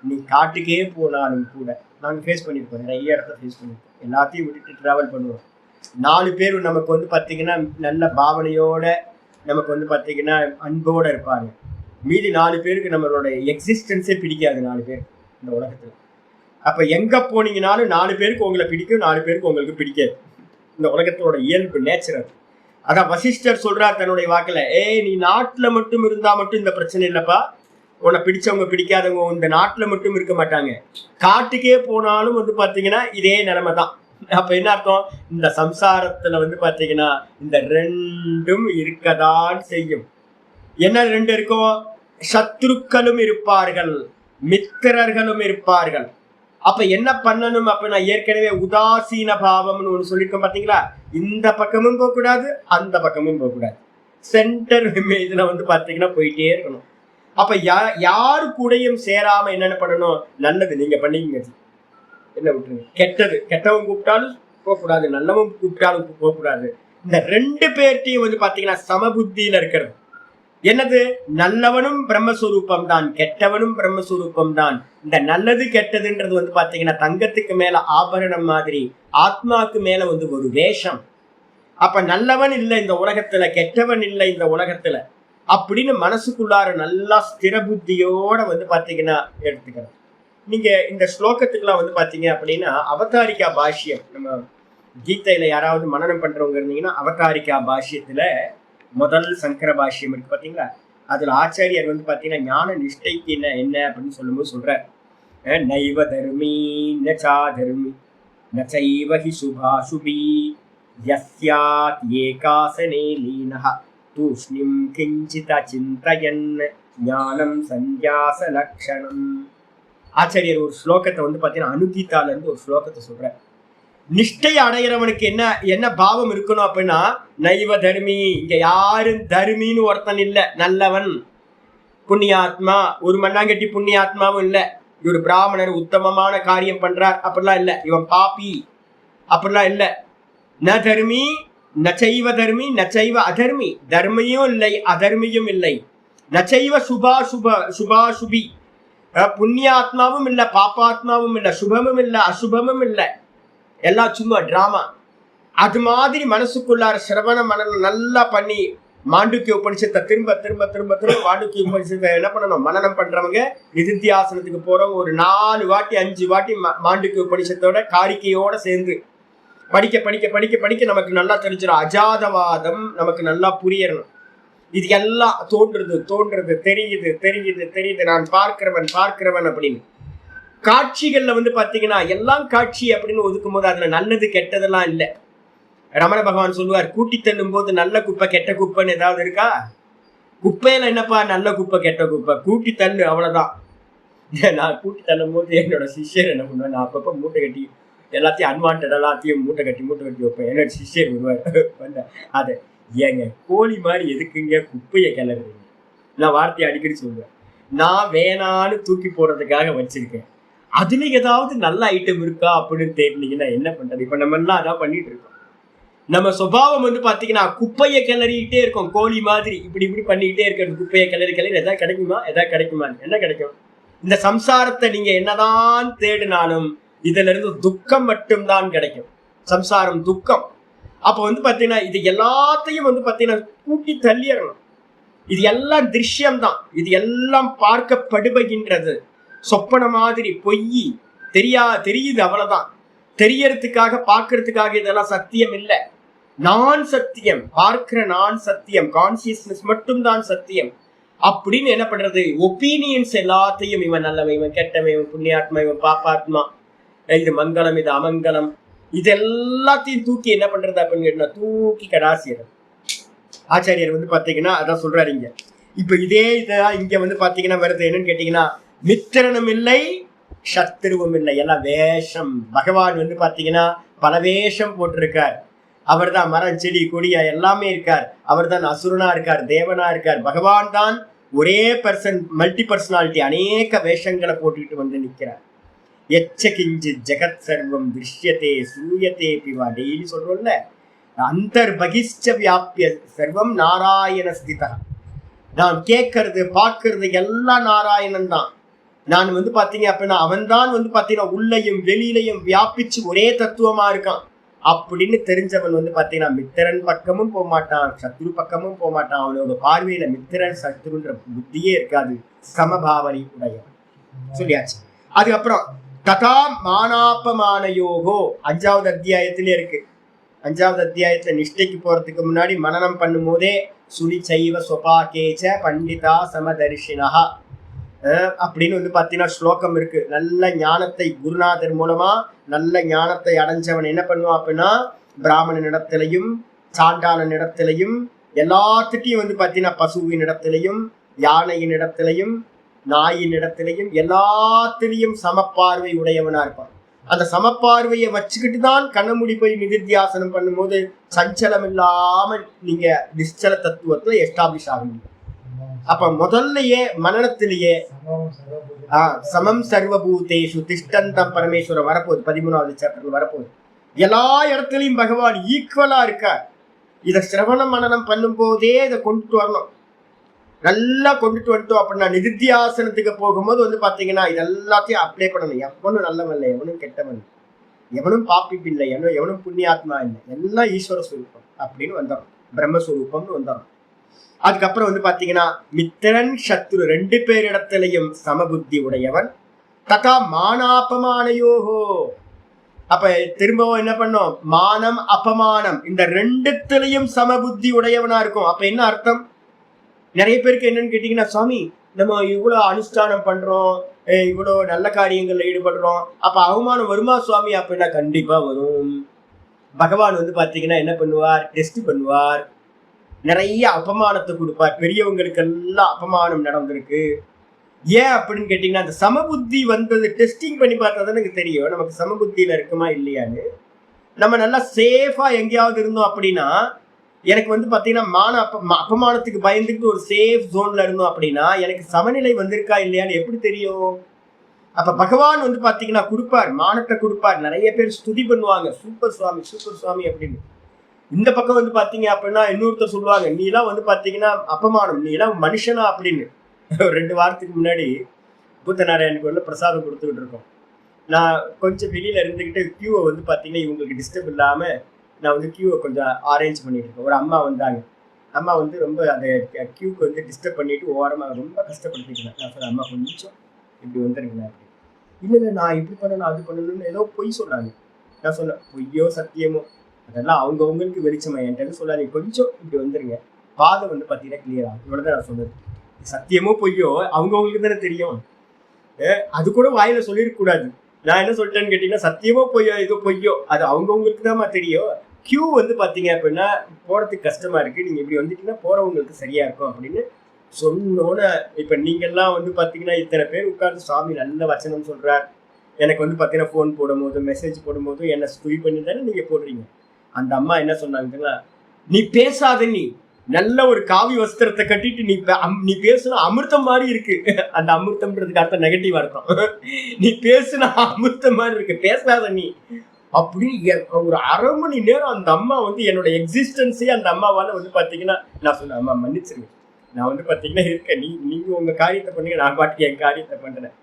நீ காட்டுக்கே போனாலும் கூட, நாங்க ஃபேஸ் பண்ணிருக்கோம், நிறைய இடத்துல ஃபேஸ் பண்ணிருக்கோம், எல்லாத்தையும் விட்டுட்டு டிராவல் பண்ணுவோம். 4 பேர் நமக்கு வந்து பாத்தீங்கன்னா நல்ல பாவனையோட நமக்கு வந்து பாத்தீங்கன்னா அன்போட இருப்பாங்க. மீதி 4 பேருக்கு நம்மளோட எக்ஸிஸ்டன்ஸே பிடிக்காது, 4 பேர் இந்த உலகத்துல. அப்ப எங்க போனீங்கன்னாலும் 4 பேருக்கு உங்களை பிடிக்கும், 4 பேருக்கு உங்களுக்கு பிடிக்காது. இந்த உலகத்தோட இயல்பு, நேச்சுரல். அதான் வசிஷ்டர் சொல்றார் தன்னுடைய வாக்குல, நீ நாட்டுல மட்டும் இருந்தா மட்டும் இந்த பிரச்சனை இல்லப்பா, உன்னை பிடிச்சவங்க பிடிக்காதவங்க இந்த நாட்டுல மட்டும் இருக்க மாட்டாங்க, காட்டுக்கே போனாலும் வந்து பாத்தீங்கன்னா இதே நிலைமை தான். அப்ப என்ன அர்த்தம், இந்த சம்சாரத்துல வந்து பாத்தீங்கன்னா இந்த ரெண்டும் இருக்கதான் செய்யும். என்ன 2 இருக்கும், சத்ருக்களும் இருப்பார்கள், மித்திரர்களும் இருப்பார்கள். அப்ப என்ன பண்ணணும், அப்ப நான் ஏற்கனவே உதாசீன பாவம்னு ஒண்ணு சொல்லியிருக்கேன் பாத்தீங்களா, இந்த பக்கமும் போக கூடாது, அந்த பக்கமும் போக கூடாது, சென்டர் இமேஜ்ல வந்து பாத்தீங்கன்னா போயிட்டே இருக்கணும். அப்ப யாரு கூடயும் சேராம என்னென்ன பண்ணணும், நல்லது நீங்க பண்ணீங்க, என்ன விட்டுருங்க, கெட்டவன் கூப்பிட்டாலும் போகக்கூடாது, நல்லவன் கூப்பிட்டாலும் போகக்கூடாது. இந்த 2 பேர்ட்டையும் வந்து பாத்தீங்கன்னா சமபுத்தியில இருக்கிறது. என்னது, நல்லவனும் பிரம்மஸ்வரூபம் தான், கெட்டவனும் பிரம்மஸ்வரூபம் தான். இந்த நல்லது கெட்டதுன்றது வந்து பாத்தீங்கன்னா தங்கத்துக்கு மேல ஆபரணம் மாதிரி, ஆத்மாவுக்கு மேல வந்து ஒரு வேஷம். அப்ப நல்லவன் இல்லை இந்த உலகத்துல, கெட்டவன் இல்லை இந்த உலகத்துல அப்படின்னு மனசுக்குள்ளார நல்லா ஸ்திர புத்தியோட பாத்தீங்கன்னா எடுத்துக்கிறேன். நீங்க இந்த ஸ்லோகத்துக்குலாம் பாத்தீங்க அப்படின்னா அவதாரிகா பாஷ்யம், நம்ம கீதையில யாராவது மனனம் பண்றவங்க இருந்தீங்கன்னா அவதாரிகா பாஷ்யத்துல முதல் சங்கர பாஷ்யம் இருக்கு பாத்தீங்களா, அதுல ஆச்சாரியர் பாத்தீங்கன்னா ஞான நிஷ்டைக்கு என்ன அப்படின்னு சொல்லும்போது சொல்ற, நைவ தர்மீ நச்சா தர்மி நச்சைவ ஹி சுபாசுபி யஸ்யாத் ஏகாசனே லீனஹ தூஷ்ணிம் கிஞ்சித சிந்தயன் ஞானம் சந்யாச லக்ஷணம். ஆச்சாரியர் ஒரு ஸ்லோகத்தை பாத்தீங்கன்னா அனுகீதால இருந்து ஒரு ஸ்லோகத்தை சொல்ற. நிஷ்டை அடைகிறவனுக்கு என்ன பாவம் இருக்கணும் அப்படின்னா, நைவ தர்மி, இங்க யாரும் தர்மின்னு ஒருத்தன் இல்ல, நல்லவன் புண்ணியாத்மா, ஒரு மண்ணாங்கட்டி புண்ணியாத்மாவும் இல்ல, இவர் பிராமணர் உத்தமமான காரியம் பண்றார் அப்படிலாம் இல்ல, இவன் பாப்பி அப்படிலாம் இல்ல. ந தர்மி நச்சைவ தர்மி நச்சைவ அதர்மி, தர்மியும் இல்லை அதர்மியும் இல்லை. நச்சைவ சுபாசுபி, புண்ணியாத்மாவும் இல்ல பாப்பாத்மாவும் இல்ல, சுபமும் இல்ல அசுபமும் இல்ல, எல்லாம் சும்மா டிராமா. அது மாதிரி மனசுக்குள்ளார சிரவண மனநம் நல்லா பண்ணி மாண்டூக்கிய உபனிஷத்தை திரும்ப திரும்ப திரும்ப திரும்ப மாண்டூக்கிய உபனிஷத்தை என்ன பண்ணணும், மனனம் பண்றவங்க நிதித்தியாசனத்துக்கு போறவங்க ஒரு 4 வாட்டி 5 வாட்டி மாண்டூக்கிய உபனிஷத்தோட காரிக்கையோட சேர்ந்து படிக்க படிக்க படிக்க படிக்க நமக்கு நல்லா தெரிஞ்சிடும். அஜாதவாதம் நமக்கு நல்லா புரியணும். இது எல்லாம் தோன்றது தெரியுது தெரியுது தெரியுது, நான் பார்க்கிறவன் அப்படின்னு. காட்சிகள்ல பாத்தீங்கன்னா எல்லாம் காட்சி அப்படின்னு ஒதுக்கும் போது அதுல நல்லது கெட்டதெல்லாம் இல்லை. ரமண பகவான் சொல்லுவார், கூட்டி தள்ளும் போது நல்ல குப்பை கெட்ட குப்பைன்னு ஏதாவது இருக்கா? குப்பையில என்னப்பா நல்ல குப்பை கெட்ட குப்பை, கூட்டி தள்ளு அவ்வளவுதான். நான் கூட்டி தள்ளும் போது என்னோட சிஷ்யர் என்ன பண்ணுவேன், நான் அப்பப்ப மூட்டை கட்டி எல்லாத்தையும் அன்வான்ட் எல்லாத்தையும் மூட்டை கட்டி வைப்பேன். என்னோட சிஷ்யர் வருவார், அதை ஏங்க கோழி மாதிரி எதுக்குங்க குப்பையை கிளறுறீங்க, நான் வார்த்தையை அடிக்கடி சொல்லுவேன். நான் வேணான்னு தூக்கி போடுறதுக்காக வச்சிருக்கேன், அதுல ஏதாவது நல்ல ஐட்டம் இருக்கா அப்படின்னு தேடினீங்கன்னா என்ன பண்றது? இப்ப நம்ம எல்லாம் அதான் பண்ணிட்டு இருக்கோம். நம்ம சுபாவம் பாத்தீங்கன்னா குப்பையை கிளறிக்கிட்டே இருக்கோம், கோழி மாதிரி இப்படி பண்ணிக்கிட்டே இருக்கிறது. குப்பையை கிளறி எதாவது கிடைக்குமா? என்ன கிடைக்கும்? இந்த சம்சாரத்தை நீங்க என்னதான் தேடினாலும் இதுல இருந்து துக்கம் மட்டும்தான் கிடைக்கும். சம்சாரம் துக்கம். அப்ப பாத்தீங்கன்னா இது எல்லாத்தையும் பாத்தீங்கன்னா கூட்டி தள்ளிடணும். இது எல்லாம் திருஷ்யம்தான், இது எல்லாம் பார்க்கப்படுகின்றது. சொப்பன மாதிரி பொய் தெரியுது, அவ்வளவுதான். தெரியறதுக்காக பார்க்கறதுக்காக இதெல்லாம் சத்தியம் இல்லை. நான் சத்தியம், பார்க்கிற நான் சத்தியம், கான்சியஸ்னஸ் மட்டும்தான் சத்தியம் அப்படின்னு என்ன பண்றது? ஒப்பீனியன்ஸ் எல்லாத்தையும் இவன் நல்லவன், இவன் கெட்டவன், இவன் புண்ணியாத்மா, இவன் பாப்பாத்மா, இது மங்களம், இது அமங்கலம், இது எல்லாத்தையும் தூக்கி என்ன பண்றது அப்படின்னு தூக்கி கடாசியது. ஆச்சாரியர் பாத்தீங்கன்னா அதான் சொல்றாரு இங்க. இப்ப இதே இதான் இங்க பாத்தீங்கன்னா வருது என்னன்னு கேட்டீங்கன்னா, மித்திரனும் இல்லை சத்ருவும் இல்லை, எல்லாம் வேஷம். பகவான் பாத்தீங்கன்னா பல வேஷம் போட்டிருக்கார். அவர் தான் மரம் செடி கொடியா எல்லாமே இருக்கார். அவர் தான் அசுரனா இருக்கார், தேவனா இருக்கார். பகவான் தான் ஒரே பர்சன், மல்டி பர்சனாலிட்டி, அநேக வேஷங்களை போட்டுக்கிட்டு நிற்கிறார். எச்ச கிஞ்சி ஜெகத் சர்வம் திருஷ்யத்தே சூயத்தே பிவா, டெய்லி சொல்றோம்ல, அந்தர் பகிஷ்ட வியாபிய சர்வம் நாராயண ஸ்திதா. நான் கேட்கறது பார்க்கறது எல்லாம் நாராயணன் தான். நான் பாத்தீங்க அப்படின்னா அவன் தான் பாத்தீங்கன்னா உள்ளையும் வெளியிலையும் வியாபிச்சு ஒரே தத்துவமா இருக்கான் அப்படின்னு தெரிஞ்சவன் பாத்தீங்கன்னா மித்திரன் பக்கமும் போக மாட்டான், சத்ரு பக்கமும் போக மாட்டான். அவனோட பார்வையில மித்திரன் சத்ருன்ற புத்தியே இருக்காது, சமபாவனை உடையவன் சொல்லியாச்சு. அதுக்கப்புறம் ததா மானாபமான யோகோ 5வது அத்தியாயத்திலே இருக்கு. 5வது அத்தியாயத்துல நிஷ்டைக்கு போறதுக்கு முன்னாடி மனனம் பண்ணும் போதே சுனி சைவ சொபாகேச்ச பண்டிதா சமதர்ஷினா அப்படின்னு பாத்தீங்கன்னா ஸ்லோகம் இருக்கு. நல்ல ஞானத்தை குருநாதர் மூலமா நல்ல ஞானத்தை அடைஞ்சவன் என்ன பண்ணுவான் அப்படின்னா, பிராமணன் இடத்திலையும் சாண்டாளன் இடத்திலையும் எல்லாத்துட்டையும் பாத்தீங்கன்னா பசுவின் இடத்திலையும் யானையின் இடத்திலையும் நாயின் இடத்திலையும் எல்லாத்திலையும் சமப்பார்வை உடையவனா இருப்பான். அந்த சமப்பார்வையை வச்சுக்கிட்டு தான் கண்ணமுடி போய் நிதித்தியாசனம் பண்ணும்போது சஞ்சலம் இல்லாம நீங்க நிச்சல தத்துவத்துல எஸ்டாப்ளிஷ் ஆகும். அப்ப முதல்லயே மனனத்திலேயே சமம் சர்வபூதேஷு திஷ்டந்தம் பரமேஸ்வரன் வரப்போகுது, 13வது சாப்டர்ல வரப்போகுது. எல்லா இடத்துலயும் பகவான் ஈக்குவலா இருக்கார். இதை சிரவண மனனம் பண்ணும் போதே இதை கொண்டுட்டு வரணும். நல்லா கொண்டுட்டு வந்துட்டோம் அப்படின்னா நிதித்தியாசனத்துக்கு போகும்போது பாத்தீங்கன்னா இது எல்லாத்தையும் அப்ளை பண்ணணும். எவனும் நல்லவன் இல்லை, எவனும் கெட்டவன். எவனும் பாப்பி இல்லை, எவனும் புண்ணியாத்மா இல்லை, எல்லாம் ஈஸ்வர ஸ்வரூபம் அப்படின்னு வந்துடும், பிரம்மஸ்வரூபம்னு வந்துடும். அதுக்கப்புறம் வந்து பாத்தீங்கன்னா மித்திரன் சத்ரு ரெண்டு பேரிடத்திலையும் சமபுத்தி உடையவன். ததா மானாபமானயோகோ, அப்ப திரும்பவும் என்ன பண்ணும், மானம் அபமானம் இந்த ரெண்டுத்திலையும் சமபுத்தி உடையவனா இருக்கும். அப்ப என்ன அர்த்தம்? நிறைய பேருக்கு என்னன்னு கேட்டீங்கன்னா, சுவாமி நம்ம இவ்வளவு அனுஷ்டானம் பண்றோம், இவ்வளவு நல்ல காரியங்கள்ல ஈடுபடுறோம், அப்ப அவமானம் வருமா சுவாமி? அப்படின்னா கண்டிப்பா வரும். பகவான் வந்து பாத்தீங்கன்னா என்ன பண்ணுவார், டெஸ்ட் பண்ணுவார், நிறைய அபமானத்தை கொடுப்பார். பெரியவங்களுக்கு எல்லாம் அபமானம் நடந்திருக்கு. ஏன் அப்படின்னு கேட்டீங்கன்னா, அந்த சமபுத்தி வந்தது டெஸ்டிங் பண்ணி பார்த்தா தான் எனக்கு தெரியும் நமக்கு சமபுத்தியில இருக்குமா இல்லையான்னு. நம்ம நல்லா சேஃபா எங்கேயாவது இருந்தோம் அப்படின்னா, எனக்கு வந்து பாத்தீங்கன்னா அபமானத்துக்கு பயந்துட்டு ஒரு சேஃப் ஜோன்ல இருந்தோம் அப்படின்னா எனக்கு சமநிலை வந்திருக்கா இல்லையான்னு எப்படி தெரியும்? அப்ப பகவான் வந்து பாத்தீங்கன்னா கொடுப்பார், மானத்தை கொடுப்பார். நிறைய பேர் ஸ்துதி பண்ணுவாங்க, சூப்பர் சுவாமி அப்படின்னு. இந்த பக்கம் வந்து பாத்தீங்க அப்படின்னா இன்னொருத்தர் சொல்லுவாங்க, நீ எல்லாம் வந்து பாத்தீங்கன்னா அபமானம், நீ எல்லாம் மனுஷனா அப்படின்னு. 2 வாரத்துக்கு முன்னாடி பூத்தநாராயணுக்கு வந்து பிரசாதம் கொடுத்துக்கிட்டு இருக்கோம். நான் கொஞ்சம் வெளியில இருந்துகிட்டு கியூவை வந்து பாத்தீங்கன்னா இவங்களுக்கு டிஸ்டர்ப் இல்லாம நான் வந்து கியூவை கொஞ்சம் அரேஞ்ச் பண்ணிட்டு இருக்கேன். ஒரு அம்மா வந்தாங்க, அம்மா வந்து ரொம்ப அந்த கியூக்கு வந்து டிஸ்டர்ப் பண்ணிட்டு ஓரமாக ரொம்ப கஷ்டப்படுத்திக்கிறேன். நான் சொன்னேன், அம்மா கொஞ்சம் இப்படி வந்துருங்களேன் அப்படி. இல்லை நான் இப்படி பண்ணணும் அது பண்ணணும்னு ஏதோ பொய் சொன்னாங்க. நான் சொன்னேன், பொய்யோ சத்தியமோ அதெல்லாம் அவங்கவுங்களுக்கு வெளிச்சமா, என்கிட்ட சொல்லாதீங்க, கொஞ்சம் இப்படி வந்துருங்க, பாதம் வந்து பார்த்தீங்கன்னா கிளியர் ஆகும். இவ்வளோதான் நான் சொன்னது. சத்தியமோ பொய்யோ அவங்கவுங்களுக்கு தானே தெரியும், அது கூட வாயில சொல்லிருக்க கூடாது. நான் என்ன சொல்லிட்டேன்னு கேட்டீங்கன்னா, சத்தியமோ பொய்யோ ஏதோ பொய்யோ அது அவங்கவுங்களுக்கு தான் தெரியும். கியூ வந்து பாத்தீங்க அப்படின்னா போறதுக்கு கஷ்டமா இருக்கு, நீங்க இப்படி வந்துட்டீங்கன்னா போறவங்களுக்கு சரியா இருக்கும் அப்படின்னு சொன்னோன்னு, இப்ப நீங்கெல்லாம் வந்து பாத்தீங்கன்னா இத்தனை பேர் உட்கார்ந்து சுவாமி நல்ல வச்சனம் சொல்றார், எனக்கு வந்து பாத்தீங்கன்னா போன் போடும் போது மெசேஜ் போடும் போது என்ன ஸ்குவி பண்ணி தானே நீங்க போடுறீங்க. அந்த அம்மா என்ன சொன்னாங்கன்னா, நீ பேசாத, நீ நல்ல ஒரு காவி வஸ்திரத்தை கட்டிட்டு நீ பேசுனா அமிர்தம் மாதிரி இருக்கு. அந்த அமிர்தம்ன்றதுக்கு அர்த்தம் நெகட்டிவா இருக்கும். நீ பேசுனா அமிர்தம் மாதிரி இருக்கு, பேசாத நீ அப்படி. ஒரு 1/2 மணி நேரம் அந்த அம்மா வந்து என்னோட எக்ஸிஸ்டன்ஸே அந்த அம்மாவால வந்து பாத்தீங்கன்னா, நான் சொன்னேன், அம்மா மன்னிச்சிருங்க, நான் வந்து பாத்தீங்கன்னா இருக்கேன், நீங்க உங்க காரியத்தை பண்ணுங்க, நான் பாட்டுக்கு என் காரியத்தை பண்றேன்.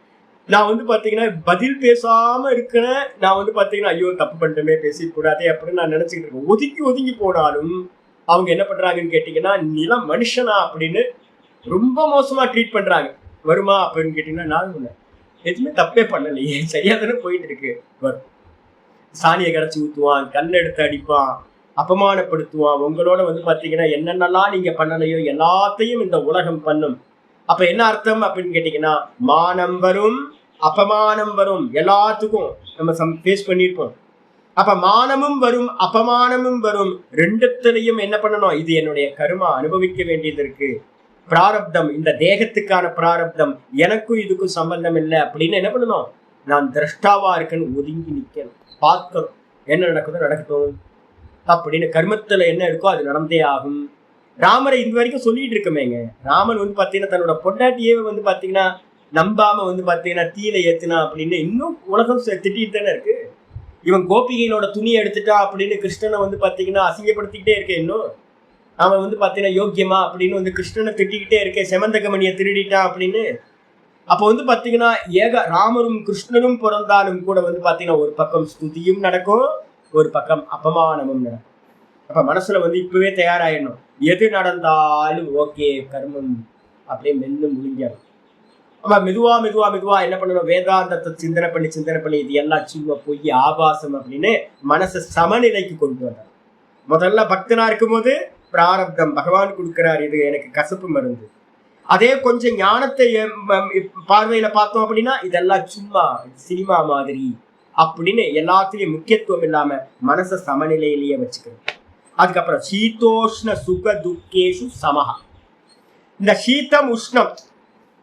நான் வந்து பாத்தீங்கன்னா பதில் பேசாம இருக்கிறேன். நான் வந்து பாத்தீங்கன்னா ஐயோ தப்பு பண்ணிட்டோமே, பேசிக்கூடாதே அப்படின்னு நான் நினைச்சுக்கிட்டு இருக்கேன். ஒதுங்கி போனாலும் அவங்க என்ன பண்றாங்கன்னு கேட்டீங்கன்னா, நீலாம் மனுஷனா அப்படின்னு ரொம்ப மோசமா ட்ரீட் பண்றாங்க. வருமா அப்படின்னு கேட்டீங்கன்னா, நான் எதுவுமே தப்பே பண்ணலையே, சரியா தானே போயிட்டு இருக்கு. வரும், சாணியை கரைச்சி ஊத்துவான், கல் எடுத்து அடிப்பான், அபமானப்படுத்துவான். உங்களோட வந்து பாத்தீங்கன்னா என்னென்னலாம் நீங்க பண்ணலையோ எல்லாத்தையும் இந்த உலகம் பண்ணும். அப்ப என்ன அர்த்தம் அப்படின்னு கேட்டீங்கன்னா, மானம் வரும் அபமானம் வரும், எல்லாத்துக்கும் நம்ம ஃபேஸ் பண்ணியிருப்போம். அப்ப மானமும் வரும் அபமானமும் வரும், ரெண்டுத்திலையும் என்ன பண்ணணும், இது என்னுடைய கர்மா, அனுபவிக்க வேண்டியது இருக்கு, பிராரப்தம், இந்த தேகத்துக்கான பிராரப்தம், எனக்கும் இதுக்கும் சம்பந்தம் இல்லை அப்படின்னு என்ன பண்ணணும், நான் திரஷ்டாவா இருக்கேன்னு ஒதுங்கி நிக்கணும், பார்க்கணும், என்ன நடக்குதோ நடக்கட்டும் அப்படின்னு. கர்மத்துல என்ன இருக்கோ அது நடந்தே ஆகும். ராமரை இது வரைக்கும் சொல்லிட்டு இருக்கமேங்க. ராமன் வந்து பாத்தீங்கன்னா தன்னோட பொண்டாட்டியே வந்து பாத்தீங்கன்னா நம்பாம வந்து பாத்தீங்கன்னா தீயில ஏத்துனா அப்படின்னு இன்னும் உலகம் திட்டிட்டு தானே இருக்கு. இவன் கோபிகையோட துணியை எடுத்துட்டா அப்படின்னு கிருஷ்ணனை வந்து பாத்தீங்கன்னா அசிங்கப்படுத்திக்கிட்டே இருக்கேன். இன்னும் அவன் வந்து பாத்தீங்கன்னா யோக்கியமா அப்படின்னு வந்து கிருஷ்ணனை திட்டிக்கிட்டே இருக்கேன், செமந்தகமணியை திருடிட்டான் அப்படின்னு. அப்போ வந்து பாத்தீங்கன்னா ராமரும் கிருஷ்ணனும் பிறந்தாலும் கூட வந்து பாத்தீங்கன்னா ஒரு பக்கம் ஸ்துதியும் நடக்கும், ஒரு பக்கம் அபமானமும் நடக்கும். அப்ப மனசுல வந்து இப்பவே தயாராயிடணும், எது நடந்தாலும் ஓகே கர்மம் அப்படியே மென்னு முடிஞ்சிடும். அப்ப மெதுவா மெதுவா மெதுவா என்ன பண்ணணும், வேதாந்தத்தை சிந்தனை பண்ணி இது எல்லாம் சும்மா பொய் ஆபாசம் அப்படின்னு மனசை சமநிலைக்கு கொண்டு வந்தார். முதல்ல பக்தனா இருக்கும் போது பிராரப்தம் பகவான் கொடுக்கிறார், இது எனக்கு கசப்பு மருந்து. அதே கொஞ்சம் ஞானத்தை பார்வையில பார்த்தோம் அப்படின்னா இதெல்லாம் சும்மா சினிமா மாதிரி அப்படின்னு எல்லாத்துலயும் முக்கியத்துவம் இல்லாம மனசை சமநிலையிலேயே வச்சுக்கணும். அதுக்கப்புறம் சீதோஷ்ண சுக துக்கேஷு சமஹா, இந்த சீதம் உஷ்ணம்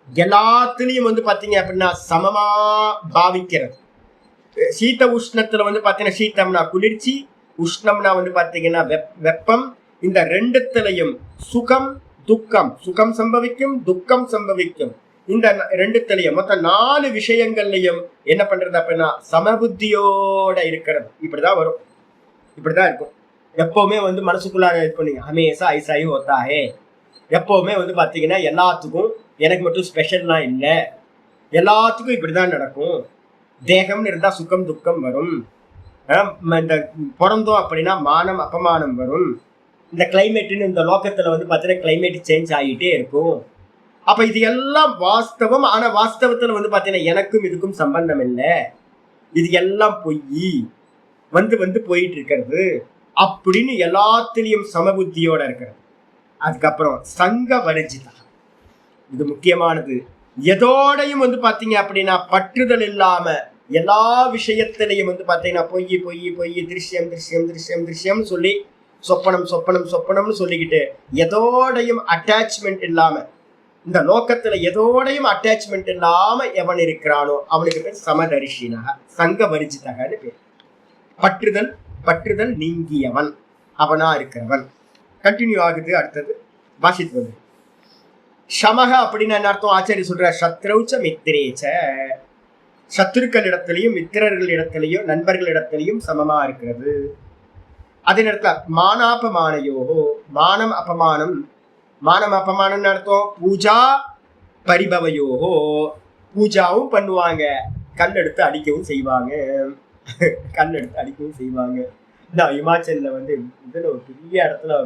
எல்லாத்துலயும் வந்து பாத்தீங்க அப்படின்னா சமமா பாவிக்கிறது. சீத உஷ்ணத்துல வந்து பாத்தீங்கன்னா சீத்தம்னா குளிர்ச்சி, உஷ்ணம்னா வந்து பாத்தீங்கன்னா வெப்பம். இந்த ரெண்டுத்திலையும் சுகம் துக்கம், சுகம் சம்பவிக்கும் துக்கம் சம்பவிக்கும். இந்த ரெண்டுத்திலையும் மொத்தம் 4 விஷயங்கள்லையும் என்ன பண்றது அப்படின்னா சமபுத்தியோட இருக்கிறது. இப்படிதான் வரும், இப்படிதான் இருக்கும். எப்பவுமே வந்து மனசுக்குள்ளார இது பண்ணீங்க, ஹமேசா ஐசாயி ஹோத்தாஹே. எப்பவுமே வந்து பாத்தீங்கன்னா எல்லாத்துக்கும் எனக்கு மட்டும் ஸ்பெஷல்லாம் இல்லை, எல்லாத்துக்கும் இப்படிதான் நடக்கும். தேகம்னு இருந்தா சுகம் துக்கம் வரும், இந்த பிறந்தோம் அப்படின்னா மானம் அபமானம் வரும். இந்த கிளைமேட்டுன்னு இந்த லோக்கத்துல வந்து பார்த்தீங்கன்னா கிளைமேட் சேஞ்ச் ஆகிட்டே இருக்கும். அப்ப இது எல்லாம் வாஸ்தவம். ஆனா வாஸ்தவத்துல வந்து பார்த்தீங்கன்னா எனக்கும் இதுக்கும் சம்பந்தம் இல்லை, இது எல்லாம் பொய், வந்து வந்து போயிட்டு இருக்கிறது அப்படின்னு எல்லாத்திலையும் சமபுத்தியோட இருக்கிறது. அதுக்கப்புறம் சங்க வரிஜிதா, இது முக்கியமானது. எதோடையும் வந்து பாத்தீங்க அப்படின்னா பற்றுதல் இல்லாம எல்லா விஷயத்திலையும் வந்து பாத்தீங்கன்னா பொய் பொய் பொய், திருஷ்யம் திருஷ்யம் திருஷ்யம் திருஷ்யம்னு சொல்லி சொப்பனம் சொப்பனம் சொப்பனம்னு சொல்லிக்கிட்டு எதோடையும் அட்டாச்மெண்ட் இல்லாம, இந்த லோக்கத்துல எதோடையும் அட்டாச்மெண்ட் இல்லாம எவன் இருக்கிறானோ அவனுக்கு பேர் சமதரிசினாக, சங்க வரிஜிதகன்னு பேர். பற்றுதல் பற்றுதல் நீங்கியவன், அவனா இருக்கிறவன். கண்டினியூ ஆகுது. அடுத்தது பாஷித் வந்து ஷமக அப்படின்னு என்ன அர்த்தம்? ஆச்சாரிய சொல்ற சத்ரௌச்ச மித்திரேச்ச, சத்துருக்கள் இடத்திலையும் மித்திரர்கள் இடத்திலையும் நண்பர்கள் இடத்திலையும் சமமா இருக்கிறது. அதே நேரத்துல மானாபமானயோகோ, மானம் அபமானம், மானம் அபமானம்னு அர்த்தம் பூஜா பரிபவயோகோ, பூஜாவும் பண்ணுவாங்க, கல் எடுத்து அடிக்கவும் செய்வாங்க, கல் எடுத்து அடிக்கவும் செய்வாங்க. நான் இமாச்சலில் வந்து இதில் ஒரு பெரிய இடத்துல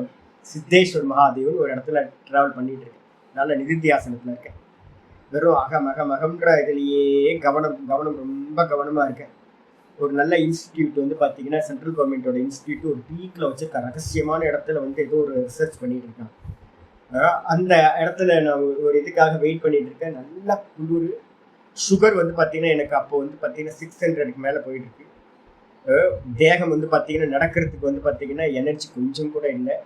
சித்தேஸ்வர் மகாதேவன் ஒரு இடத்துல ட்ராவல் பண்ணிட்டு இருக்கேன். நல்ல நிதித்தியாசனத்தில் இருக்கேன். வெறும் அகமகமகம்ன்ற இதுலேயே கவனம் கவனம் ரொம்ப கவனமாக இருக்கேன். ஒரு நல்ல இன்ஸ்டிடியூட் வந்து பார்த்தீங்கன்னா சென்ட்ரல் கவர்மெண்ட்டோட இன்ஸ்டிடியூட் ஒரு பீக்கில் வச்சுருக்க ரகசியமான இடத்துல வந்து ஏதோ ஒரு ரிசர்ச் பண்ணிட்டு இருக்காங்க. அந்த இடத்துல நான் ஒரு இதுக்காக வெயிட் பண்ணிட்டு இருக்கேன். நல்லா குளிர். சுகர் வந்து பார்த்தீங்கன்னா எனக்கு அப்போ வந்து பார்த்தீங்கன்னா 600க்கு மேலே போயிட்டு இருக்கு. தேகம் வந்து பார்த்தீங்கன்னா நடக்கிறதுக்கு வந்து பார்த்தீங்கன்னா எனர்ஜி கொஞ்சம் கூட இல்லை.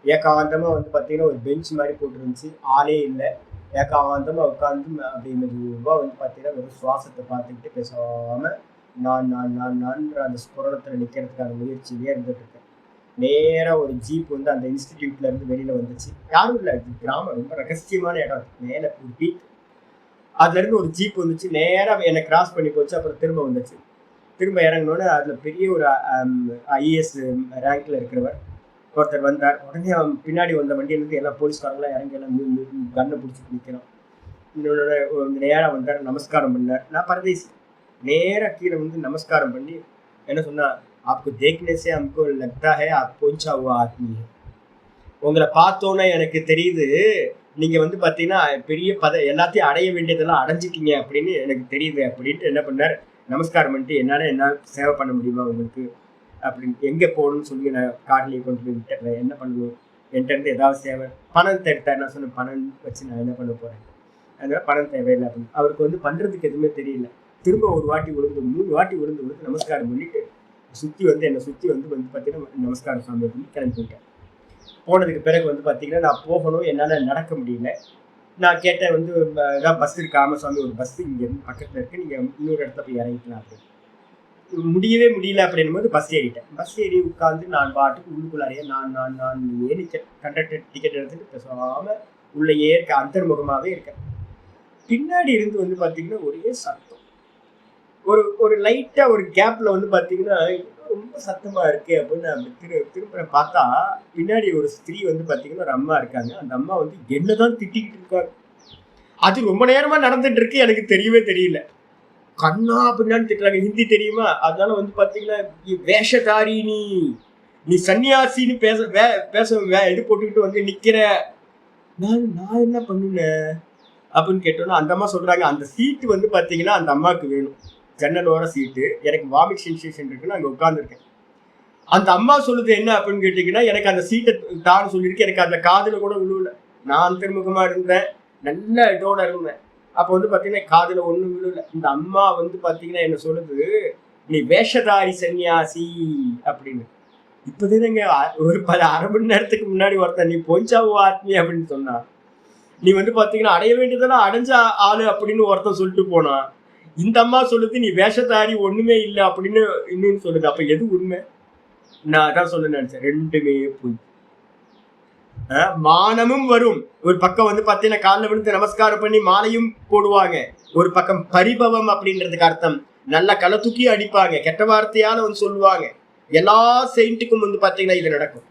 ஏகாந்தமாக வந்து பார்த்தீங்கன்னா ஒரு பெஞ்ச் மாதிரி போட்டுருந்துச்சு, ஆளே இல்லை. ஏகாந்தமாக உட்காந்து அப்படி மெதுவாக வந்து பார்த்தீங்கன்னா ஒரு சுவாசத்தை பார்த்துக்கிட்டு பேசாமல் நான் நான் நான் நான்ற அந்த ஸ்புரணத்தில் நிற்கிறதுக்கான முயற்சியிலே இருந்துட்டு இருக்கேன். நேராக ஒரு ஜீப் வந்து அந்த இன்ஸ்டிடியூட்ல இருந்து வெளியில் வந்துச்சு. யாரும் இல்லை, கிராமம் ரொம்ப ரகசியமான இடம், மேலே ஒரு பீக். அதுலேருந்து ஒரு ஜீப் வந்துச்சு, நேராக என்னை கிராஸ் பண்ணி போச்சு. அப்புறம் திரும்ப வந்துச்சு. திரும்ப இறங்கினோன்னு அதில் பெரிய ஒரு ஐஏஎஸ் ரேங்க்ல இருக்கிறவர் ஒருத்தர் வந்தார். உடனே அவன் பின்னாடி வந்த வண்டியிலேருந்து எல்லா போலீஸ்காரங்களாம் இறங்கி எல்லாம் கண்ணை பிடிச்சிட்டு நிற்கிறோம். இன்னொன்று நேராக வந்தார், நமஸ்காரம் பண்ணார். நான் பரதேசி. நேராக கீழே வந்து நமஸ்காரம் பண்ணி என்ன சொன்னா, आपको देखने से हमको लगता है आप पहुंचा हुआ आदमी है. உங்களை பார்த்தோன்னே எனக்கு தெரியுது நீங்க வந்து பார்த்தீங்கன்னா பெரிய எல்லாத்தையும் அடைய வேண்டியதெல்லாம் அடைஞ்சிட்டீங்க அப்படின்னு எனக்கு தெரியுது அப்படின்ட்டு என்ன பண்ணார், நமஸ்காரம் பண்ணிட்டு என்னால் என்ன சேவை பண்ண முடியுமா உங்களுக்கு அப்படின்னு, எங்கே போகணும்னு சொல்லி நான் கார்லேயே கொண்டு போய் விட்டுறேன், என்ன பண்ணணும், என்கிட்ட ஏதாவது சேவை. பணம் தேடிட்டார். நான் சொன்னேன் பணம் வச்சு நான் என்ன பண்ண போகிறேன், அதனால பணம் தேவையில்லை அப்படின்னு. அவருக்கு வந்து பண்ணுறதுக்கு எதுவுமே தெரியல. திரும்ப ஒரு வாட்டி விழுந்து 3 வாட்டி விழுந்து நமஸ்காரம் பண்ணிட்டு சுற்றி வந்து என்னை சுற்றி வந்து பார்த்தீங்கன்னா நமஸ்காரம் சாமி பண்ணி கிளம்பி போயிட்டேன். போனதுக்கு பிறகு வந்து பார்த்தீங்கன்னா நான் போகணும், என்னால் நடக்க முடியல. நான் கேட்டேன் வந்து ஏதாவது பஸ் இருக்கு? ஆமாம் சாமி, ஒரு பஸ் இங்கேருந்து பக்கத்தில் இருக்குது, நீங்கள் இன்னொரு இடத்துல போய் இறங்கிக்கலாம் அப்படின்னு. முடியவே முடியல அப்படின்னும் போது பஸ் ஏறிட்டேன். பஸ் ஏறி உட்காந்து நான் பாட்டுக்கு உள்ளுக்குள்ளாரையே நான் ஏறி கண்டக்டர் டிக்கெட் எடுத்துட்டு பேசாமல் உள்ளேயே இருக்க, அந்தர்முகமாகவே இருக்கேன். பின்னாடி இருந்து வந்து பார்த்தீங்கன்னா ஒரே சத்தம். ஒரு லைட்டாக ஒரு கேப்பில் வந்து பார்த்தீங்கன்னா ரொம்ப சத்தமாக இருக்கு அப்படின்னு அப்படி திரும்ப பார்த்தா பின்னாடி ஒரு ஸ்திரீ வந்து பார்த்தீங்கன்னா ஒரு அம்மா இருக்காங்க. அந்த அம்மா வந்து என்னதான் திட்டிக்கிட்டு இருக்காங்க. அது ரொம்ப நேரமாக நடந்துட்டு இருக்கு, எனக்கு தெரியவே தெரியல. கண்ணா பின்னான்னு திட்டுறாங்க. ஹிந்தி தெரியுமா? அதனால வந்து பார்த்தீங்கன்னா வேஷதாரி, நீ சன்னியாசின்னு பேச இது போட்டுக்கிட்டு வந்து நிற்கிற. நான் என்ன பண்ணுனேன் அப்படின்னு கேட்டோன்னா அந்த அம்மா சொல்கிறாங்க, அந்த சீட்டு வந்து பார்த்தீங்கன்னா அந்த அம்மாவுக்கு வேணும், ஜன்னலோட சீட்டு. எனக்கு வாமிட் சென்சேஷன் இருக்குன்னு அங்கே உட்காந்துருக்கேன். அந்த அம்மா சொல்லுது என்ன அப்படின்னு கேட்டிங்கன்னா, எனக்கு அந்த சீட்டை தான் சொல்லியிருக்கு, எனக்கு அந்த காதில் கூட விழுவல. நான் திருமுகமாக இருந்தேன், நல்ல இதோட இருந்தேன். அப்போ வந்து பார்த்தீங்கன்னா காதில் ஒன்றும் விழுவல. இந்த அம்மா வந்து பார்த்தீங்கன்னா என்ன சொல்லுது, நீ வேஷதாரி சன்னியாசி அப்படின்னு. இப்போதானங்க ஒரு அரை மணி நேரத்துக்கு முன்னாடி ஒருத்தன் நீ பொஞ்சாவு ஆத்மி அப்படின்னு சொன்னா, நீ வந்து பார்த்தீங்கன்னா அடைய வேண்டியதெல்லாம் அடைஞ்ச ஆளு அப்படின்னு ஒருத்தன் சொல்லிட்டு போனா, இந்த அம்மா சொல்லுது நீ வேஷதாரி ஒண்ணுமே இல்லை அப்படின்னு இன்னொன்னு சொல்லுது. அப்ப எது உண்மை? நான் அதான் சொல்ல நினைச்சேன், ரெண்டுமே போய். மானமும் வரும். ஒரு பக்கம் வந்து பார்த்தீங்கன்னா காலில் விழுந்து நமஸ்காரம் பண்ணி மாலையும் போடுவாங்க. ஒரு பக்கம் பரிபவம் அப்படின்றதுக்கு அர்த்தம் நல்லா களை தூக்கி அடிப்பாங்க, கெட்ட வார்த்தையால வந்து சொல்லுவாங்க. எல்லா செயின்ட்டுக்கும் வந்து பார்த்தீங்கன்னா இது நடக்கும்.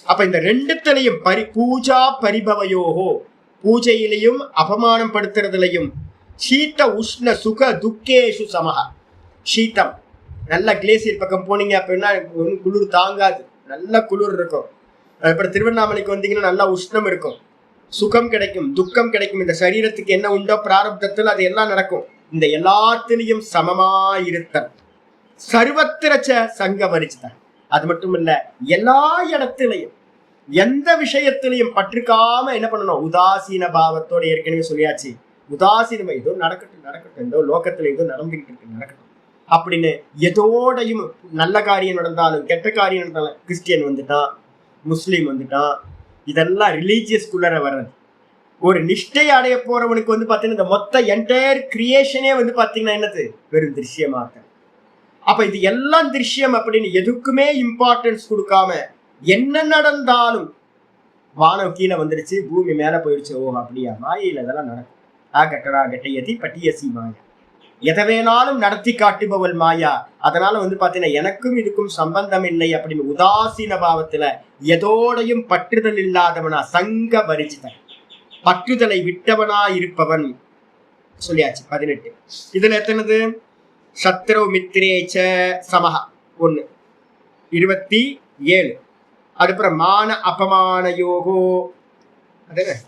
அப்ப இந்த ரெண்டுத்திலையும் பூஜா பரிபவயோகோ, பூஜையிலையும் அபமானம் படுத்துறதுலையும், சீத்த உஷ்ண சுக துக்கேஷு சமஹ, சீத்தம் நல்ல கிளேசியர் பக்கம் போனீங்க அப்படின்னா ஒன்றும் குளிர் தாங்காது, நல்ல குளிர் இருக்கும். அதுக்கப்புறம் திருவண்ணாமலைக்கு வந்தீங்கன்னா நல்லா உஷ்ணம் இருக்கும், சுகம் கிடைக்கும், துக்கம் கிடைக்கும். இந்த சரீரத்துக்கு என்ன உண்டோ பிராரப்தத்தில் அது எல்லாம் நடக்கும். இந்த எல்லாத்திலையும் சமமாயிருத்தல், சர்வத்திரச்ச சங்க வரிச்சுதான். அது மட்டும் இல்ல, எல்லா இடத்திலையும் எந்த விஷயத்திலையும் பற்றுக்காம என்ன பண்ணணும், உதாசீன பாவத்தோட. ஏற்கனவே சொல்லியாச்சு, உதாசீனம் ஏதோ நடக்கட்டும் நடக்கட்டும், ஏதோ லோகத்துல ஏதோ நடந்துகிட்டு இருக்கு நடக்கட்டும் அப்படின்னு எதோடையும், நல்ல காரியம் நடந்தாலும் கெட்ட காரியம் நடந்தாலும், கிறிஸ்டியன் வந்துட்டான், முஸ்லீம் வந்துட்டான், இதெல்லாம் ரிலீஜியஸ்குள்ளர வர்றது. ஒரு நிஷ்டை அடைய போறவனுக்கு வந்து பாத்தீங்கன்னா இந்த மொத்த என்டையர் கிரியேஷனே வந்து பாத்தீங்கன்னா என்னது, வெறும் திருஷ்யமாக. அப்ப இது எல்லாம் திருஷ்யம் அப்படின்னு எதுக்குமே இம்பார்ட்டன்ஸ் கொடுக்காம, என்ன நடந்தாலும் வானம் கீழே வந்துருச்சு, பூமி மேல போயிடுச்சு, ஓ அப்படியா, மாயில இதெல்லாம் நடக்கும். ஆகட்டரா கட்டையதி பட்டியசி மாயா, எதை வேணாலும் நடத்தி காட்டுபவள் மாயா. அதனால வந்து பாத்தீங்கன்னா எனக்கும் இதுக்கும் சம்பந்தம் இல்லை அப்படின்னு உதாசீன பாவத்துல எதோடையும் பற்றுதல் இல்லாதவனா, சங்க வரிச்சிதன், பற்றுதலை விட்டவனா இருப்பவன் சொல்லியாச்சு. 18. இதுல எத்தனது, சத்ரு மித்ரேச்ச சமஹா 1, 27. அதுக்கப்புறம் மான அபமான யோகோ,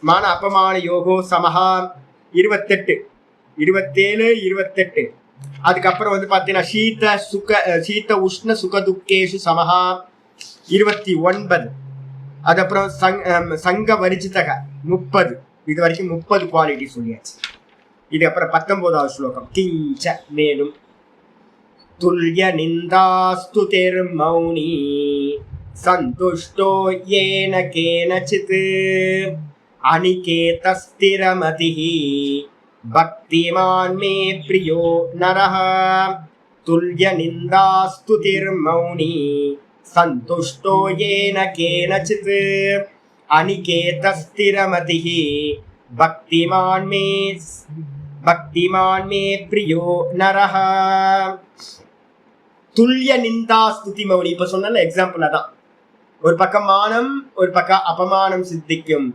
மான அபமான யோகோ சமஹா 28, 27, 28. அதுக்கப்புறம் வந்து பாத்தீங்கன்னா சீத உஷ்ண சுக துக்கேஷு சமஹா 29. அதுக்கப்புறம் சங்க வரிச்சிதக 30. இது வரைக்கும் 30 குவாலிட்டி சொல்லியாச்சு. இதுக்கப்புறம் 19வது ஸ்லோகம், கிஞ்ச மேலும், துல்ய நிந்தாஸ்து மௌனி சந்துஷ்டோ ஏன கேனசித் அனிகேதஸ்திரமதிஹி பக்திமான் மே பிரியோ நரஹ. துல்ய நிந்தாஸ்து மௌனி சந்துஷ்டோ ஏன கேனசித் அனிகேதஸ்திரமதிஹி பக்திமான் மே பிரியோ நரஹ. துல்லிய நிந்தா ஸ்துதி மௌனி, இப்ப சொன்ன எக்ஸாம்பிள் அதான். ஒரு பக்கம் மானம், ஒரு பக்கம் அபமானம் சித்திக்கும்.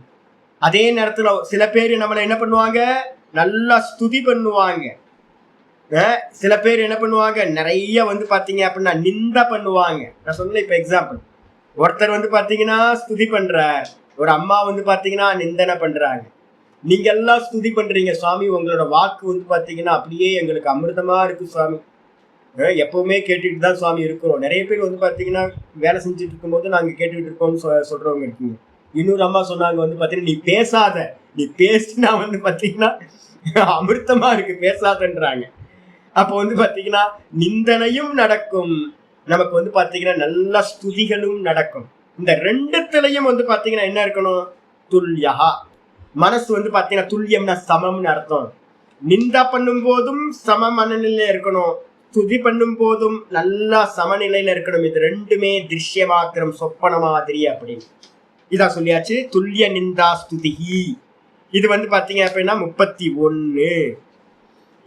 அதே நேரத்துல சில பேர் நம்மளை என்ன பண்ணுவாங்க, நல்லா ஸ்துதி பண்ணுவாங்க. சில பேர் என்ன பண்ணுவாங்க, நிறைய வந்து பாத்தீங்க அப்படின்னா நிந்த பண்ணுவாங்க. நான் சொன்ன இப்ப எக்ஸாம்பிள், ஒருத்தர் வந்து பாத்தீங்கன்னா ஸ்துதி பண்றார், ஒரு அம்மா வந்து பாத்தீங்கன்னா நிந்தனை பண்றாங்க. நீங்க எல்லாம் ஸ்துதி பண்றீங்க, சுவாமி உங்களோட வாக்கு வந்து பாத்தீங்கன்னா அப்படியே எங்களுக்கு அமிர்தமா இருக்கு சுவாமி, எப்பவுமே கேட்டுட்டு தான் சுவாமி இருக்கிறோம். நிறைய பேர் வந்து பாத்தீங்கன்னா வேலை செஞ்சுட்டு இருக்கும்போது நாங்க கேட்டுக்கிட்டு இருக்கோம்னு சொல்றவங்க இருக்கீங்க. இன்னொரு அம்மா சொன்னாங்க வந்து பாத்தீங்கன்னா, நீ பேசாத, நீ பேசினா வந்து பாத்தீங்கன்னா அமிர்தமா இருக்கு, பேசாதன்றாங்க. அப்ப வந்து பாத்தீங்கன்னா நிந்தனையும் நடக்கும், நமக்கு வந்து பாத்தீங்கன்னா நல்ல ஸ்துதிகளும் நடக்கும். இந்த ரெண்டுத்திலையும் வந்து பாத்தீங்கன்னா என்ன இருக்கணும், துல்யா. மனசு வந்து பாத்தீங்கன்னா துல்லியம்னா சமம்னு அர்த்தம். நிந்தா பண்ணும் போதும் சம மனநிலையில இருக்கணும், ஸ்துதி பண்ணும் போதும் நல்லா சமநிலையில இருக்கணும். இது ரெண்டுமே திருஷ்ய மாத்திரம், சொப்பன மாதிரி அப்படின்னு இதான் சொல்லியாச்சு. துல்லிய நிந்தா ஸ்துதிஹி, இது வந்து பாத்தீங்க அப்படின்னா 31.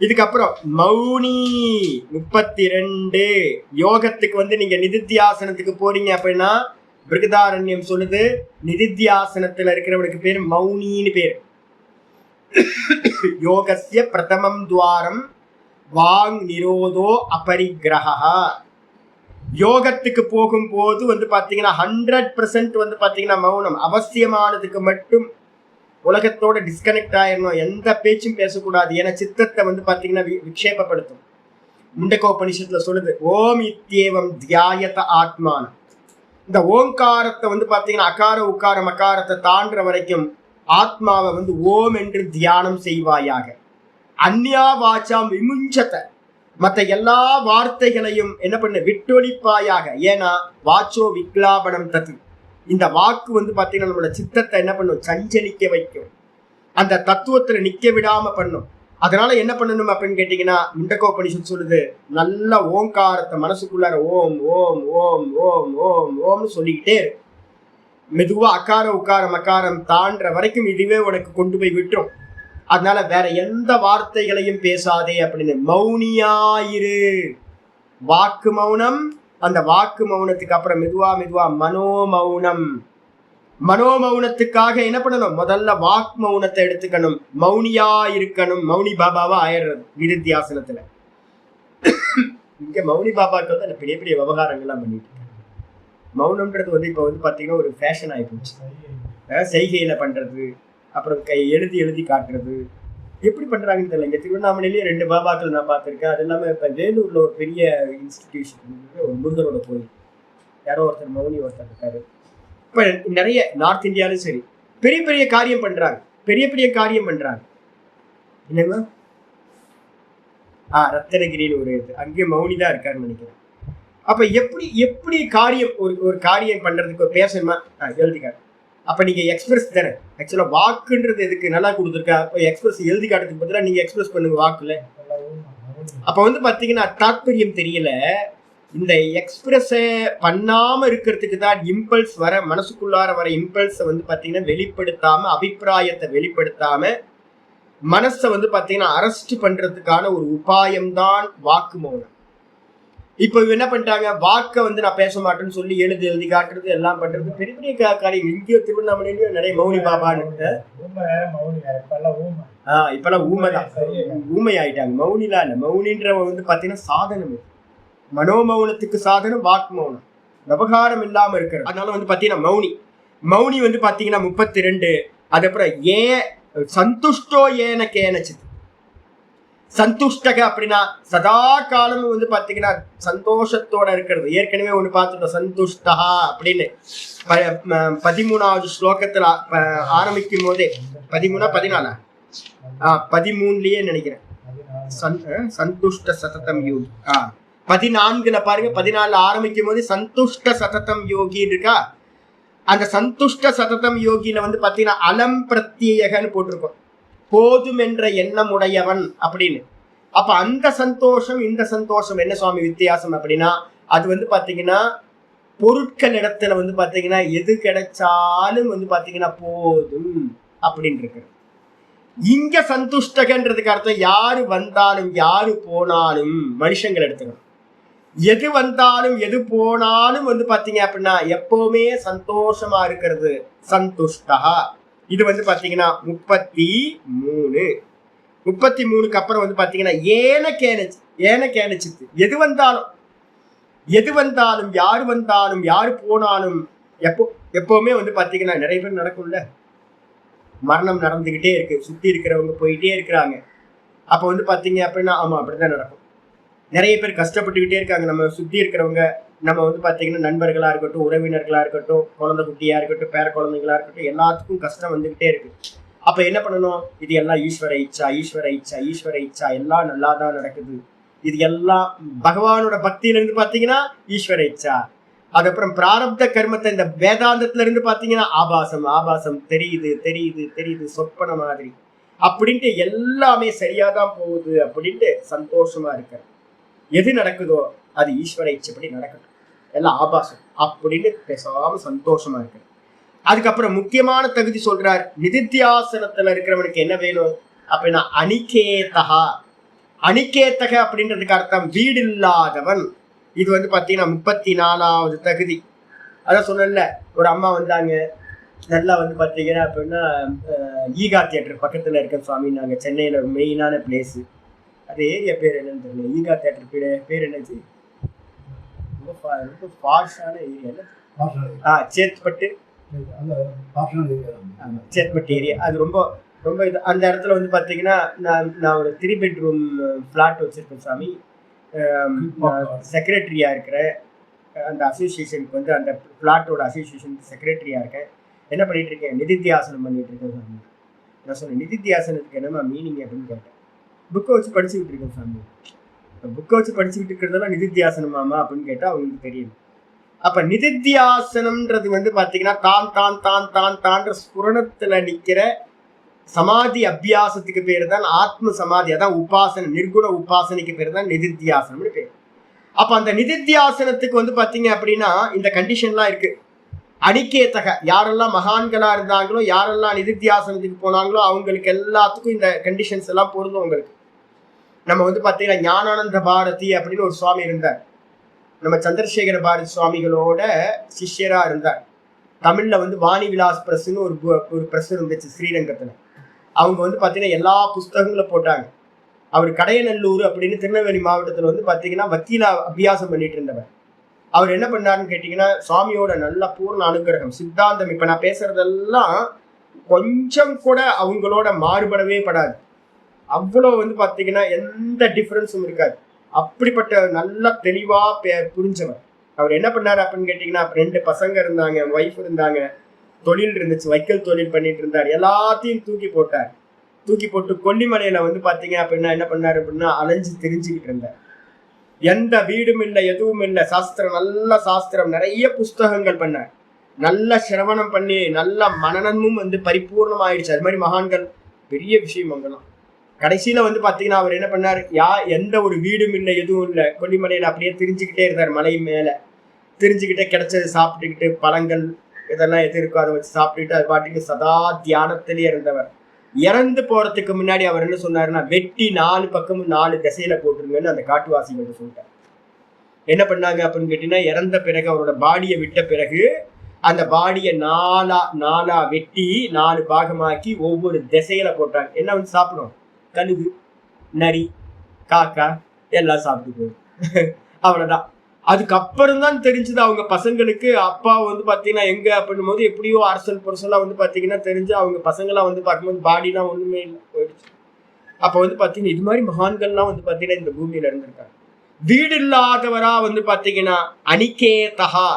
இதுக்கப்புறம் மௌனி 32. யோகத்துக்கு வந்து நீங்க நிதித்தியாசனத்துக்கு போறீங்க அப்படின்னா பிருகதாரண்யம் சொல்லுது, நிதித்தியாசனத்துல இருக்கிறவனுக்கு பேர் மௌனின்னு பேர். யோகஸ்ய பிரதமம் துவாரம் வாங் நிரோதோ அபரிகிரஹா. யோகத்துக்கு போகும்போது வந்து பாத்தீங்கன்னா 100% வந்து பாத்தீங்கன்னா மௌனம் அவசியமானதுக்கு மட்டும். உலகத்தோட டிஸ்கனெக்ட் ஆயிடணும், எந்த பேச்சும் பேசக்கூடாது. ஏன்னா சித்தத்தை வந்து பாத்தீங்கன்னா விக்ஷேபப்படுத்தும். முண்டகோபனிஷத்துல சொல்லுது, ஓம் இத்யேவம் தியாயத ஆத்மானம். இந்த ஓங்காரத்தை வந்து பாத்தீங்கன்னா அகார உக்கார மகாரத்தை தாண்டுற வரைக்கும் ஆத்மாவை வந்து ஓம் என்று தியானம் செய்வாயாக. அந்யா வாச்சாம் விமுஞ்சத்தை, மற்ற எல்லா வார்த்தைகளையும் என்ன பண்ண விட்டொழிப்பாயாக. ஏன்னா வாச்சோ விக்லாபனம் தத்து, இந்த வாக்கு வந்து பாத்தீங்கன்னா நம்மளோட சித்தத்தை என்ன பண்ணும், சஞ்சலிக்க வைக்கும், அந்த தத்துவத்துல நிக்க விடாம பண்ணும். அதனால என்ன பண்ணணும் அப்படின்னு கேட்டீங்கன்னா முண்டகோபனிஷத் சொல்லுது, நல்ல ஓங்காரத்தை மனசுக்குள்ளார ஓம் ஓம் ஓம் ஓம் ஓம் ஓம்னு சொல்லிக்கிட்டே மெதுவா அகார உக்கார மகாரம் தாண்டுற வரைக்கும் இதுவே உனக்கு கொண்டு போய் விட்டுரும். அதனால வேற எந்த வார்த்தைகளையும் பேசாதே அப்படின்னு. மௌனியாயிரு, வாக்கு மௌனம். அந்த வாக்கு மௌனத்துக்கு அப்புறம் மெதுவா மெதுவா மனோமௌனம். மனோமௌனத்துக்காக என்ன பண்ணணும், முதல்ல வாக் மௌனத்தை எடுத்துக்கணும், மௌனியா இருக்கணும், மௌனி பாபாவா ஆயிடுறது நிதித்தியாசனத்துல. இங்க மௌனி பாபாக்கள் வந்து அந்த பெரிய பெரிய விவகாரங்கள்லாம் பண்ணிட்டு இருக்காங்க. மௌனம்ன்றது வந்து இப்போ வந்து பார்த்தீங்கன்னா ஒரு ஃபேஷன் ஆகிப்போச்சு. செய்கையில பண்றது, அப்புறம் எழுதி எழுதி காட்டுறது, எப்படி பண்றாங்கன்னு தெரியல. இங்க திருவண்ணாமலையிலேயே 2 பாபாக்கள் நான் பார்த்துருக்கேன். அது இல்லாமல் இப்போ வேலூர்ல ஒரு பெரிய இன்ஸ்டிடியூஷன், ஒரு முருகனோட கோயில், யாரோ ஒருத்தர் மௌனி ஒருத்தர் இருக்காரு. இப்போ நிறைய நார்த் இந்தியாலும் சரி பெரிய பெரிய காரியம் பண்றாங்க, பெரிய பெரிய காரியம் பண்றாங்க. என்னங்க ரத்தனகிரின்னு ஒரு இது, அங்கேயும் மௌனி தான் இருக்காருன்னு நினைக்கிறேன். அப்ப எப்படி எப்படி காரியம் ஒரு காரியம் பண்றதுக்கு பேசணுமா எழுதிக்காரு. அப்ப நீங்க எக்ஸ்பிரஸ் தானே ஆக்சுவலா, வாக்குன்றது எதுக்கு நல்லா கொடுத்துருக்கா. எக்ஸ்பிரஸ் எழுதி காட்டுறதுக்கு பதிலாக நீங்க எக்ஸ்பிரஸ் பண்ணுங்க வாக்குல. அப்ப வந்து பாத்தீங்கன்னா தாத்பரியம் தெரியல. இந்த எக்ஸ்பிரஸை பண்ணாம இருக்கிறதுக்கு தான் இம்பல்ஸ் வர, மனசுக்குள்ளார வர இம்பல்ஸை வந்து பாத்தீங்கன்னா வெளிப்படுத்தாம, அபிப்பிராயத்தை வெளிப்படுத்தாம மனசை வந்து பாத்தீங்கன்னா அரெஸ்ட் பண்றதுக்கான ஒரு உபாயம்தான் வாக்கு மௌனம். இப்போ என்ன பண்ணிட்டாங்க, வாக்கை வந்து நான் பேச மாட்டேன்னு சொல்லி எழுதி காட்டுறது, எல்லாம் பண்றது பெரிய பெரிய காரியம். இங்கேயோ திருவண்ணாமலையிலயும் நிறைய மௌனி பாபான்னு இப்பெல்லாம் ஊமைதான், ஊமை ஆயிட்டாங்க. மௌனிலாம் இல்லை, மௌனின்ற வந்து பாத்தீங்கன்னா சாதனம். மனோமௌனத்துக்கு சாதனம் வாக்கு மௌனம், விவகாரம் இல்லாம இருக்கிறது. அதனால வந்து பாத்தீங்கன்னா மௌனி வந்து பாத்தீங்கன்னா 32. அதுக்கப்புறம் சந்துஷ்டோ ஏன கேனச்சித். சந்துஷ்டக அப்படின்னா சதா காலமும் வந்து பாத்தீங்கன்னா சந்தோஷத்தோட இருக்கிறது. ஏற்கனவே ஒண்ணு பார்த்துட்டோம் சந்துஷ்டா அப்படின்னு 13வது ஸ்லோகத்துல ஆரம்பிக்கும் போதே 13 14 நினைக்கிறேன். சந்துஷ்ட சததம் யோகி 14 பாருங்க. 14 ஆரம்பிக்கும் போது சந்துஷ்ட சததம் யோகி இருக்கா. அந்த சந்துஷ்ட சததம் யோகியில வந்து பாத்தீங்கன்னா அலம் பிரத்யேகன்னு போட்டிருக்கோம், போதும் என்ற எண்ணம் உடையவன் அப்படின்னு. அப்ப அந்த சந்தோஷம் இந்த சந்தோஷம் என்ன சுவாமி வித்தியாசம் அப்படின்னா, அது வந்து பாத்தீங்கன்னா பொருட்கள் இடத்துல வந்து பாத்தீங்கன்னா எது கிடைச்சாலும் வந்து பாத்தீங்கன்னா போதும் அப்படின்னு இருக்கு. இங்க சந்துஷ்டகன்றதுக்கு அர்த்தம் யாரு வந்தாலும் யாரு போனாலும், மனுஷங்கள் எடுத்துக்கணும், எது வந்தாலும் எது போனாலும் வந்து பாத்தீங்க அப்படின்னா எப்பவுமே சந்தோஷமா இருக்கிறது சந்துஷ்டா. இது வந்து பாத்தீங்கன்னா 33க்கு அப்புறம் வந்து பாத்தீங்கன்னா ஏன கேனச்சித்து. எது வந்தாலும் யாரு வந்தாலும் யாரு போனாலும் எப்பவுமே வந்து பாத்தீங்கன்னா நிறைய பேர் நடக்கும்ல, மரணம் நடந்துகிட்டே இருக்கு, சுத்தி இருக்கிறவங்க போயிட்டே இருக்கிறாங்க. அப்ப வந்து பாத்தீங்க அப்படின்னா ஆமா அப்படிதான் நடக்கும். நிறைய பேர் கஷ்டப்பட்டுக்கிட்டே இருக்காங்க, நம்ம சுத்தி இருக்கிறவங்க. நம்ம வந்து பாத்தீங்கன்னா நண்பர்களா இருக்கட்டும், உறவினர்களா இருக்கட்டும், குழந்தை குட்டியா இருக்கட்டும், பேர குழந்தைகளா இருக்கட்டும், எல்லாத்துக்கும் கஷ்டம் வந்துகிட்டே இருக்கு. அப்ப என்ன பண்ணணும், இது எல்லாம் ஈஸ்வர இச்சா, எல்லாம் நல்லாதான் நடக்குது. இது எல்லாம் பகவானோட பக்தியில இருந்து பாத்தீங்கன்னா ஈஸ்வர இச்சா. அதுக்கப்புறம் பிராரப்த கர்மத்தை இந்த வேதாந்தத்துல இருந்து பாத்தீங்கன்னா ஆபாசம் தெரியுது சொப்பன மாதிரி அப்படின்ட்டு எல்லாமே சரியாதான் போகுது அப்படின்ட்டு சந்தோஷமா இருக்க. எது நடக்குதோ அது ஈஸ்வர இச்சைப்படி நடக்கட்டும், எல்லாம் ஆபாசம் அப்படின்னு பேசாம சந்தோஷமா இருக்கு. அதுக்கப்புறம் முக்கியமான தகுதி சொல்றார், நிதித்தியாசனத்துல இருக்கிறவனுக்கு என்ன வேணும் அப்படின்னா அனிகேதக அப்படின்றதுக்கு அர்த்தம் வீடு இல்லாதவன். இது வந்து பாத்தீங்கன்னா 34வது தகுதி. அதான் சொன்னல, ஒரு அம்மா வந்தாங்க, நல்லா வந்து பாத்தீங்கன்னா அப்படின்னா ஈகா தியேட்டர் பக்கத்துல இருக்க சுவாமி, நாங்க சென்னையில ஒரு மெயினான பிளேஸ். அது ஏரியா பேர் என்னன்னு தெரியல, ஈகா தியேட்டர் பேர் என்னச்சு, ரொம்ப ஃபார்ஷான ஏரியா. சேத்பட்டு ஏரியா, அது ரொம்ப ரொம்ப இது. அந்த இடத்துல வந்து பாத்தீங்கன்னா நான் ஒரு 3 பெட்ரூம் ஃபிளாட் வச்சிருக்கேன் சாமி. செக்ரட்டரியா இருக்கிறேன், அந்த அசோசியேஷனுக்கு வந்து அந்த ஃபிளாட்டோட அசோசியேஷனுக்கு செக்ரட்டரியா இருக்கேன். என்ன பண்ணிட்டு இருக்கேன், நிதித்தியாசனம் பண்ணிட்டு இருக்கேன் சாமி. நான் சொன்னேன் நிதித்தியாசனத்துக்கு என்னமா மீனிங் அப்படின்னு கேட்டேன். புக்கை வச்சு படிச்சுக்கிட்டு இருக்கேன் சாமி. புக்கை வச்சு படிச்சுக்கிட்டு இருக்கிறதெல்லாம் நிதித்தியாசனமாமா அப்படின்னு கேட்டா அவங்களுக்கு தெரியும். அப்ப நிதித்தியாசனம்ன்றது வந்து பாத்தீங்கன்னா தான் ஸ்புரணத்துல நிக்கிற சமாதி அபியாசத்துக்கு பேரு தான் ஆத்ம சமாதி. அதான் உபாசனை, நிர்குண உபாசனைக்கு பேரு தான் நிதித்தியாசனம்னு பேரு. அப்ப அந்த நிதித்தியாசனத்துக்கு வந்து பாத்தீங்க அப்படின்னா இந்த கண்டிஷன்லாம் இருக்கு. அனிகேதக, யாரெல்லாம் மகான்களா இருந்தாங்களோ, யாரெல்லாம் நிதித்தியாசனத்துக்கு போனாங்களோ அவங்களுக்கு எல்லாத்துக்கும் இந்த கண்டிஷன்ஸ் எல்லாம் பொருந்தும். உங்களுக்கு நம்ம வந்து பாத்தீங்கன்னா ஞானானந்த பாரதி அப்படின்னு ஒரு சுவாமி இருந்தார். நம்ம சந்திரசேகர பாரதி சுவாமிகளோட சிஷ்யரா இருந்தார். தமிழ்ல வந்து வாணி விலாஸ் பிரஸ்ன்னு ஒரு பிரஸ் இருந்துச்சு ஸ்ரீரங்கத்துல. அவங்க வந்து பாத்தீங்கன்னா எல்லா புஸ்தகங்களும் போட்டாங்க. அவர் கடையநல்லூர் அப்படின்னு திருநெல்வேலி மாவட்டத்துல வந்து பாத்தீங்கன்னா வக்கீலா அபியாசம் பண்ணிட்டு இருந்தவர். அவர் என்ன பண்ணாருன்னு கேட்டீங்கன்னா, சுவாமியோட நல்ல பூர்ண அனுகிரகம் சித்தாந்தம். இப்ப நான் பேசுறதெல்லாம் கொஞ்சம் கூட அவங்களோட மாறுபடவே படாது. அவ்வளவு வந்து பாத்தீங்கன்னா எந்த டிஃபரன்ஸும் இருக்காது. அப்படிப்பட்ட நல்லா தெளிவா புரிஞ்சவர். அவர் என்ன பண்ணாரு அப்படின்னு கேட்டீங்கன்னா, 2 பசங்க இருந்தாங்க, ஒய்ஃப் இருந்தாங்க, தொழில் இருந்துச்சு, வைக்கல் தொழில் பண்ணிட்டு இருந்தார். எல்லாத்தையும் தூக்கி போட்டார். தூக்கி போட்டு கொல்லிமலையில வந்து பாத்தீங்க அப்படின்னா என்ன பண்ணாரு அப்படின்னா அலைஞ்சு தெரிஞ்சுக்கிட்டு இருந்தார். எந்த வீடும் இல்லை, எதுவும் இல்லை. சாஸ்திரம், நல்ல சாஸ்திரம், நிறைய புஸ்தகங்கள் பண்ணார். நல்ல சிரவணம் பண்ணி நல்ல மனநமும் வந்து பரிபூர்ணம் ஆயிடுச்சு. அது மாதிரி மகான்கள் பெரிய விஷயம் அங்கெல்லாம். கடைசியில வந்து பாத்தீங்கன்னா அவர் என்ன பண்ணார், எந்த ஒரு வீடும் இல்லை, எதுவும் இல்லை, கொல்லிமலையில அப்படியே தெரிஞ்சுக்கிட்டே இருந்தார். மலை மேல தெரிஞ்சுக்கிட்டே கிடைச்சது சாப்பிட்டுக்கிட்டு, பழங்கள் இதெல்லாம் எது இருக்கோ அதை வச்சு சாப்பிட்டுக்கிட்டு அது பாட்டுக்கு சதா தியானத்திலேயே இருந்தவர். இறந்து போறதுக்கு முன்னாடி அவர் என்ன சொன்னாருன்னா, வெட்டி 4 பக்கமும் 4 திசையில போட்டுருங்கன்னு அந்த காட்டுவாசிகள் சொல்லிட்டார். என்ன பண்ணாங்க அப்படின்னு கேட்டீங்கன்னா, இறந்த பிறகு அவரோட பாடியை விட்ட பிறகு அந்த பாடியை நாலா வெட்டி 4 பாகமாக்கி ஒவ்வொரு திசையில போட்டாங்க. என்ன வந்து சாப்பிடும், கழுகு, நரி, காக்கா எல்லாம் சாப்பிட்டு போகும். அவ்வளவுதான். அதுக்கப்புறம் தான் தெரிஞ்சது அவங்க பசங்களுக்கு. அப்பா வந்து பாத்தீங்கன்னா எங்க அப்படின்னும் போது எப்படியோ அரசல் பொருசெல்லாம் வந்து பாத்தீங்கன்னா தெரிஞ்சு அவங்க பசங்களாம் வந்து பார்க்கும்போது பாடிலாம் ஒண்ணுமே இல்லை, போயிடுச்சு. அப்ப வந்து பாத்தீங்கன்னா இது மாதிரி மகான்கள்லாம் வந்து பாத்தீங்கன்னா இந்த பூமியில இருந்திருக்காங்க. வீடு இல்லாதவரா வந்து பாத்தீங்கன்னா அனிகேதஹா,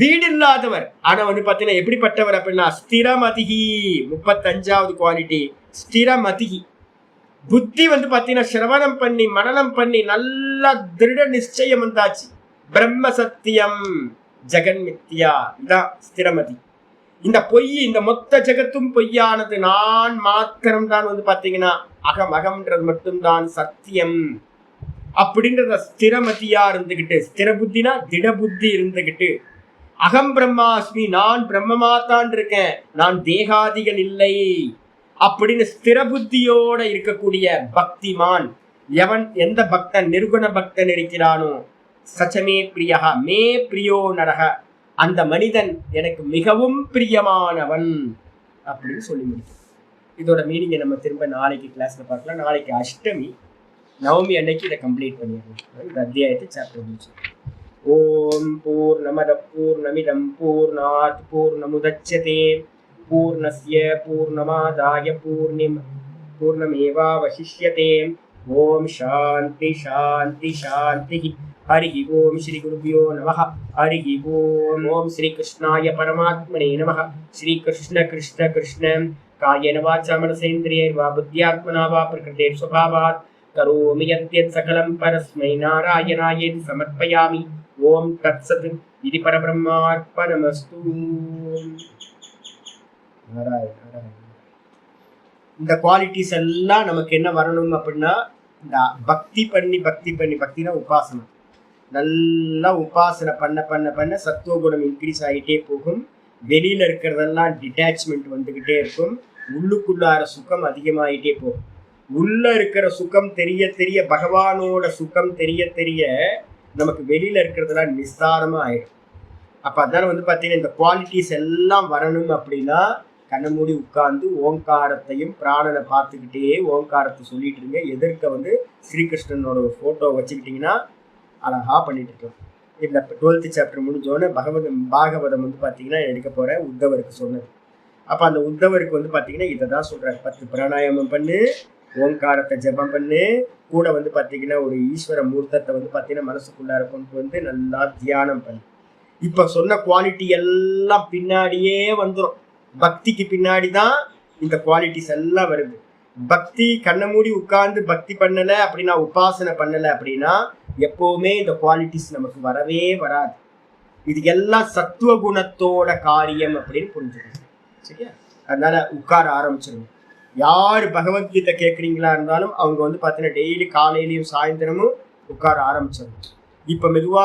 வீடு இல்லாதவர். ஆனா வந்து பாத்தீங்கன்னா எப்படிப்பட்டவர் அப்படின்னா ஸ்திரமதிகி, 35வது குவாலிட்டி ஸ்திரமதிகி. புத்தி வந்து பாத்தீங்கன்னா சிரவணம் பண்ணி மனனம் பண்ணி நல்லா திருட நிச்சயம் வந்தாச்சு. பிரம்ம சத்தியம் ஜெகன் மித்யா, இதான் ஸ்திரமதி. இந்த பொய், இந்த மொத்த ஜெகத்தும் பொய்யானது, நான் மாத்திரம் தான் வந்து பாத்தீங்கன்னா அகம்ன்றது மட்டும்தான் சத்தியம் அப்படின்றத ஸ்திரமதியா இருந்துகிட்டு, ஸ்திர புத்தினா திட புத்தி இருந்துகிட்டு, அகம் பிரம்மாஸ்மி, நான் பிரம்மமாத்தான் இருக்கேன், நான் தேகாதிகள் இல்லை அப்படின்னு ஸ்திர புத்தியோட இருக்கக்கூடிய பக்திமான் எவன், எந்த பக்தன் நிர்குண பக்தன் இருக்கிறானோ, சச்சமே பிரியகா மே பிரியோ நரக, அந்த மனிதன் எனக்கு மிகவும் பிரியமானவன் அப்படின்னு சொல்லி முடிக்கும். இதோட மீனிங்கை நம்ம திரும்ப நாளைக்கு கிளாஸ்ல பார்க்கலாம். நாளைக்கு அஷ்டமி, நவமி அன்னைக்கு இதை கம்ப்ளீட் பண்ணிடுறோம். இந்த அத்தியாயத்தை சாப்டர் முடிச்சு. ஓம் பூர்ணமத பூர்ணமிதம் பூர்ணாத் பூர்ணமுதச்யதே பூர்ணஸ்ய பூர்ணமாதாய பூர்ணமேவாவசிஷ்யதே. ஓம் சாந்தி சாந்தி சாந்தி. ஹரி ஓம் ஸ்ரீ குருபியோ நமஹ. ஹரி ஓம். ஓம் ஸ்ரீ கிருஷ்ணாய பரமாத்மனே நமஹ. ஸ்ரீ கிருஷ்ண கிருஷ்ண கிருஷ்ண காயேன வாச்சா மனசேந்திரியைர்வா புத்யாத்மனா வா பிரகிருதே ஸ்வபாவாத் கரோமி யத்யத் சகலம் பரஸ்மை நாராயணாயேதி சமர்ப்பயாமி. ஓம் தத்சத். இது பரபிரம்மார்ப்பணமஸ்து. இந்த குவாலிட்டிஸ் எல்லாம் நமக்கு என்ன வரணும் அப்படின்னா, இந்த பக்தி பண்ணி பக்தினா உபாசனம், நல்லா உபாசனை பண்ண பண்ண பண்ண சத்துவகுணம் இன்க்ரீஸ் ஆகிட்டே போகும். வெளியில இருக்கிறதெல்லாம் டிட்டாச்மெண்ட் வந்துகிட்டே இருக்கும். உள்ளுக்குள்ளார சுகம் அதிகமாகிட்டே போகும். உள்ள இருக்கிற சுகம் தெரிய தெரிய, பகவானோட சுகம் தெரிய தெரிய நமக்கு வெளியில இருக்கிறதெல்லாம் நிஸ்தாரமா ஆயிடும். அப்ப அதனால வந்து பாத்தீங்கன்னா இந்த குவாலிட்டிஸ் எல்லாம் வரணும் அப்படின்னா கண்ணை மூடி உட்கார்ந்து ஓங்காரத்தையும் பிராணனை பார்த்துக்கிட்டே ஓங்காரத்தை சொல்லிட்டு இருங்க. எதிர்க்க வந்து ஸ்ரீகிருஷ்ணனோட ஒரு போட்டோ வச்சுக்கிட்டீங்கன்னா அழகா பண்ணிட்டு இருக்கோம். இந்த 12th சாப்டர் முடிஞ்சோடனே பாகவதம் வந்து பாத்தீங்கன்னா எடுக்க போற உத்தவருக்கு சொன்னது. அப்ப அந்த உத்தவருக்கு வந்து பாத்தீங்கன்னா இதை தான் சொல்றாரு, 10 பிராணாயாமம் பண்ணு, ஓங்காரத்தை ஜபம் பண்ணு, கூட வந்து பாத்தீங்கன்னா ஒரு ஈஸ்வர மூர்த்தத்தை வந்து பாத்தீங்கன்னா மனசுக்குள்ளார கொண்டு வந்து நல்லா தியானம் பண்ணு. இப்ப சொன்ன குவாலிட்டி எல்லாம் பின்னாடியே வந்துடும். பக்திக்கு பின்னாடிதான் இந்த குவாலிட்டிஸ் எல்லாம் வருது. பக்தி கண்ணை மூடி உட்கார்ந்து பக்தி பண்ணல அப்படின்னா, உபாசனை பண்ணல அப்படின்னா எப்பவுமே இந்த குவாலிட்டிஸ் நமக்கு வரவே வராது. இது எல்லாம் சத்துவ குணத்தோட காரியம் அப்படின்னு புரிஞ்சுக்கணும். சரியா? அதனால உட்கார ஆரம்பிச்சிருங்க. யாரு பகவத்கீதை கேட்குறீங்களா இருந்தாலும் அவங்க வந்து பார்த்தீங்கன்னா டெய்லி காலையிலையும் சாயந்தரமும் உட்கார ஆரம்பிச்சிடணும். இப்போ மெதுவா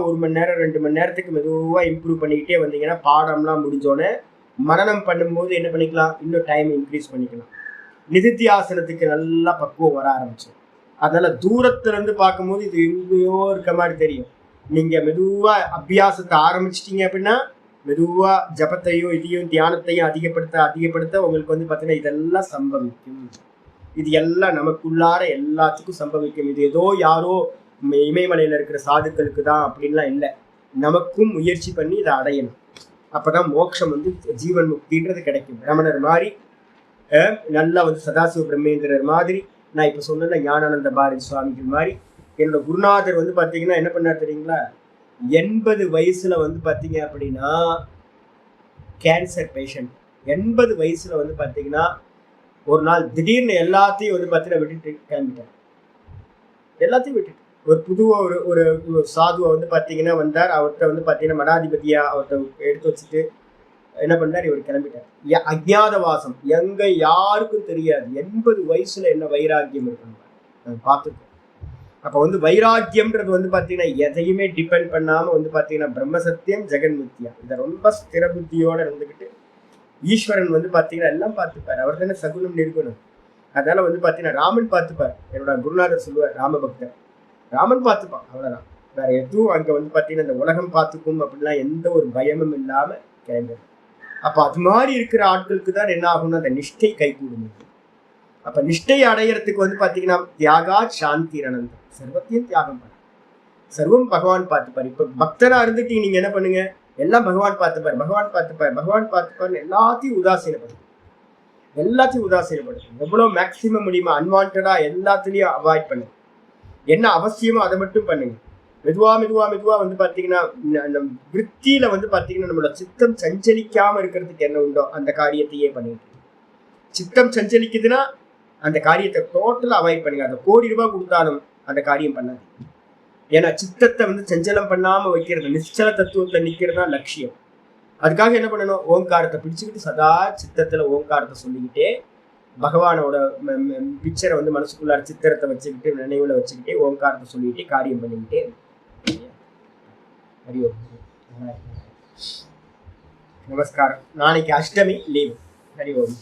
1 மணி நேரம் 2 மணி நேரத்துக்கு மெதுவா இம்ப்ரூவ் பண்ணிக்கிட்டே வந்தீங்கன்னா பாடம்லாம் முடிஞ்சோடனே மனனம் பண்ணும்போது என்ன பண்ணிக்கலாம், இன்னும் டைம் இன்க்ரீஸ் பண்ணிக்கலாம். நிதித்தியாசனத்துக்கு நல்லா பக்குவம் வர ஆரம்பிச்சு. அதனால தூரத்துல இருந்து பார்க்கும்போது இது எங்கேயோ இருக்க மாதிரி தெரியும். நீங்க மெதுவா அபியாசத்தை ஆரம்பிச்சிட்டீங்க அப்படின்னா மெதுவா ஜபத்தையும் இதையும் தியானத்தையும் அதிகப்படுத்த உங்களுக்கு வந்து பார்த்தீங்கன்னா இதெல்லாம் சம்பவிக்கும். இது எல்லாம் நமக்குள்ளார எல்லாத்துக்கும் சம்பவிக்கும். இது ஏதோ யாரோ இமயமலையில இருக்கிற சாதுக்களுக்கு தான் அப்படின்லாம் இல்லை. நமக்கும் முயற்சி பண்ணி இதை அடையணும். அப்பதான் மோட்சம் வந்து ஜீவன் முக்தின்றது கிடைக்கும். ரமணர் மாதிரி நல்லா வந்து சதாசிவ பிரம்மேந்திரர் மாதிரி, நான் இப்போ சொன்ன ஞானானந்த பாரதி சுவாமிகள் மாதிரி, என்னோட குருநாதர் வந்து பார்த்தீங்கன்னா என்ன பண்ணார் தெரியுங்களா? 80 வயசுல வந்து பார்த்தீங்க அப்படின்னா கேன்சர் பேஷண்ட். 80 வயசுல வந்து பார்த்தீங்கன்னா ஒரு நாள் திடீர்னு எல்லாத்தையும் வந்து பார்த்தீங்கன்னா விட்டுட்டு கிளம்பிட்டார். எல்லாத்தையும் விட்டுட்டு ஒரு புதுவா ஒரு சாதுவை வந்து பார்த்தீங்கன்னா வந்தார். அவர்கிட்ட வந்து பார்த்தீங்கன்னா மடாதிபதியா அவர்கிட்ட எடுத்து வச்சுட்டு என்ன பண்ணார், இவர் கிளம்பிட்டார். அஜ்ஞாதவாசம், எங்க யாருக்கும் தெரியாது. 80 வயசுல என்ன வைராக்கியம் இருக்கணும் பார்த்துக்கோ. அப்போ வந்து வைராக்கியம்ன்றது வந்து பார்த்தீங்கன்னா எதையுமே டிபெண்ட் பண்ணாம வந்து பார்த்தீங்கன்னா பிரம்ம சத்தியம் ஜெகன் மித்யா, இதை ரொம்ப ஸ்திர புத்தியோட இருந்துக்கிட்டு ஈஸ்வரன் வந்து பார்த்தீங்கன்னா எல்லாம் பார்த்துப்பார். அவர் தானே சகுனம் நிற்கணும். அதனால வந்து பார்த்தீங்கன்னா ராமன் பார்த்துப்பார். என்னோட குருநாதர் சொல்லுவார், ராமபக்தர் ராமன் பார்த்துப்பான், அவ்வளோதான். வேற எதுவும் அங்கே வந்து பார்த்தீங்கன்னா இந்த உலகம் பார்த்துக்கும் அப்படிலாம் எந்த ஒரு பயமும் இல்லாம கிளம்புது. அப்போ அது மாதிரி இருக்கிற ஆட்களுக்கு தான் என்ன ஆகும்னா அந்த நிஷ்டை கைகூடும். அப்ப நிஷ்டை அடையறதுக்கு வந்து பாத்தீங்கன்னா தியாகா சாந்தி அனந்தம், சர்வத்தையும் தியாகம் பண்ண, சர்வம் பகவான் பார்த்துப்பார். இப்ப பக்தரா இருந்துட்டு நீங்க என்ன பண்ணுங்க, எல்லாம் பகவான் பார்த்துப்பார் பகவான் பார்த்துப்பார் பகவான் பார்த்துப்பார், எல்லாத்தையும் உதாசீனப்படுத்தும். எவ்வளவு மேக்சிமம் முடியுமா அன்வான்டா எல்லாத்துலயும் அவாய்ட் பண்ணுங்க. என்ன அவசியமோ அதை மட்டும் பண்ணுங்க. மெதுவா வந்து பாத்தீங்கன்னா விற்த்தியில வந்து பாத்தீங்கன்னா நம்மளோட சித்தம் சஞ்சலிக்காம இருக்கிறதுக்கு என்ன உண்டோ அந்த காரியத்தையே பண்ணிட்டு, சித்தம் சஞ்சலிக்குதுன்னா அந்த காரியத்தை டோட்டலா அவாய்ட் பண்ணுங்க. அந்த ₹1,00,00,000 கொடுத்தாலும் அந்த காரியம் பண்ணாது. ஏன்னா சித்தத்தை வந்து சஞ்சலம் பண்ணாம வைக்கிறது, நிச்சல தத்துவத்தை நிக்கிறது தான் லட்சியம். அதுக்காக என்ன பண்ணணும், ஓங்காரத்தை பிடிச்சுக்கிட்டு சதா சித்தத்துல ஓங்காரத்தை சொல்லிக்கிட்டே பகவானோட பிக்சரை வந்து மனசுக்குள்ளார சித்திரத்தை வச்சுக்கிட்டு நினைவுல வச்சுக்கிட்டே ஓங்காரத்தை சொல்லிக்கிட்டே காரியம் பண்ணிக்கிட்டே. நமஸ்காரம். நாளைக்கு அஷ்டமி லீவ். ஹரி ஓம்.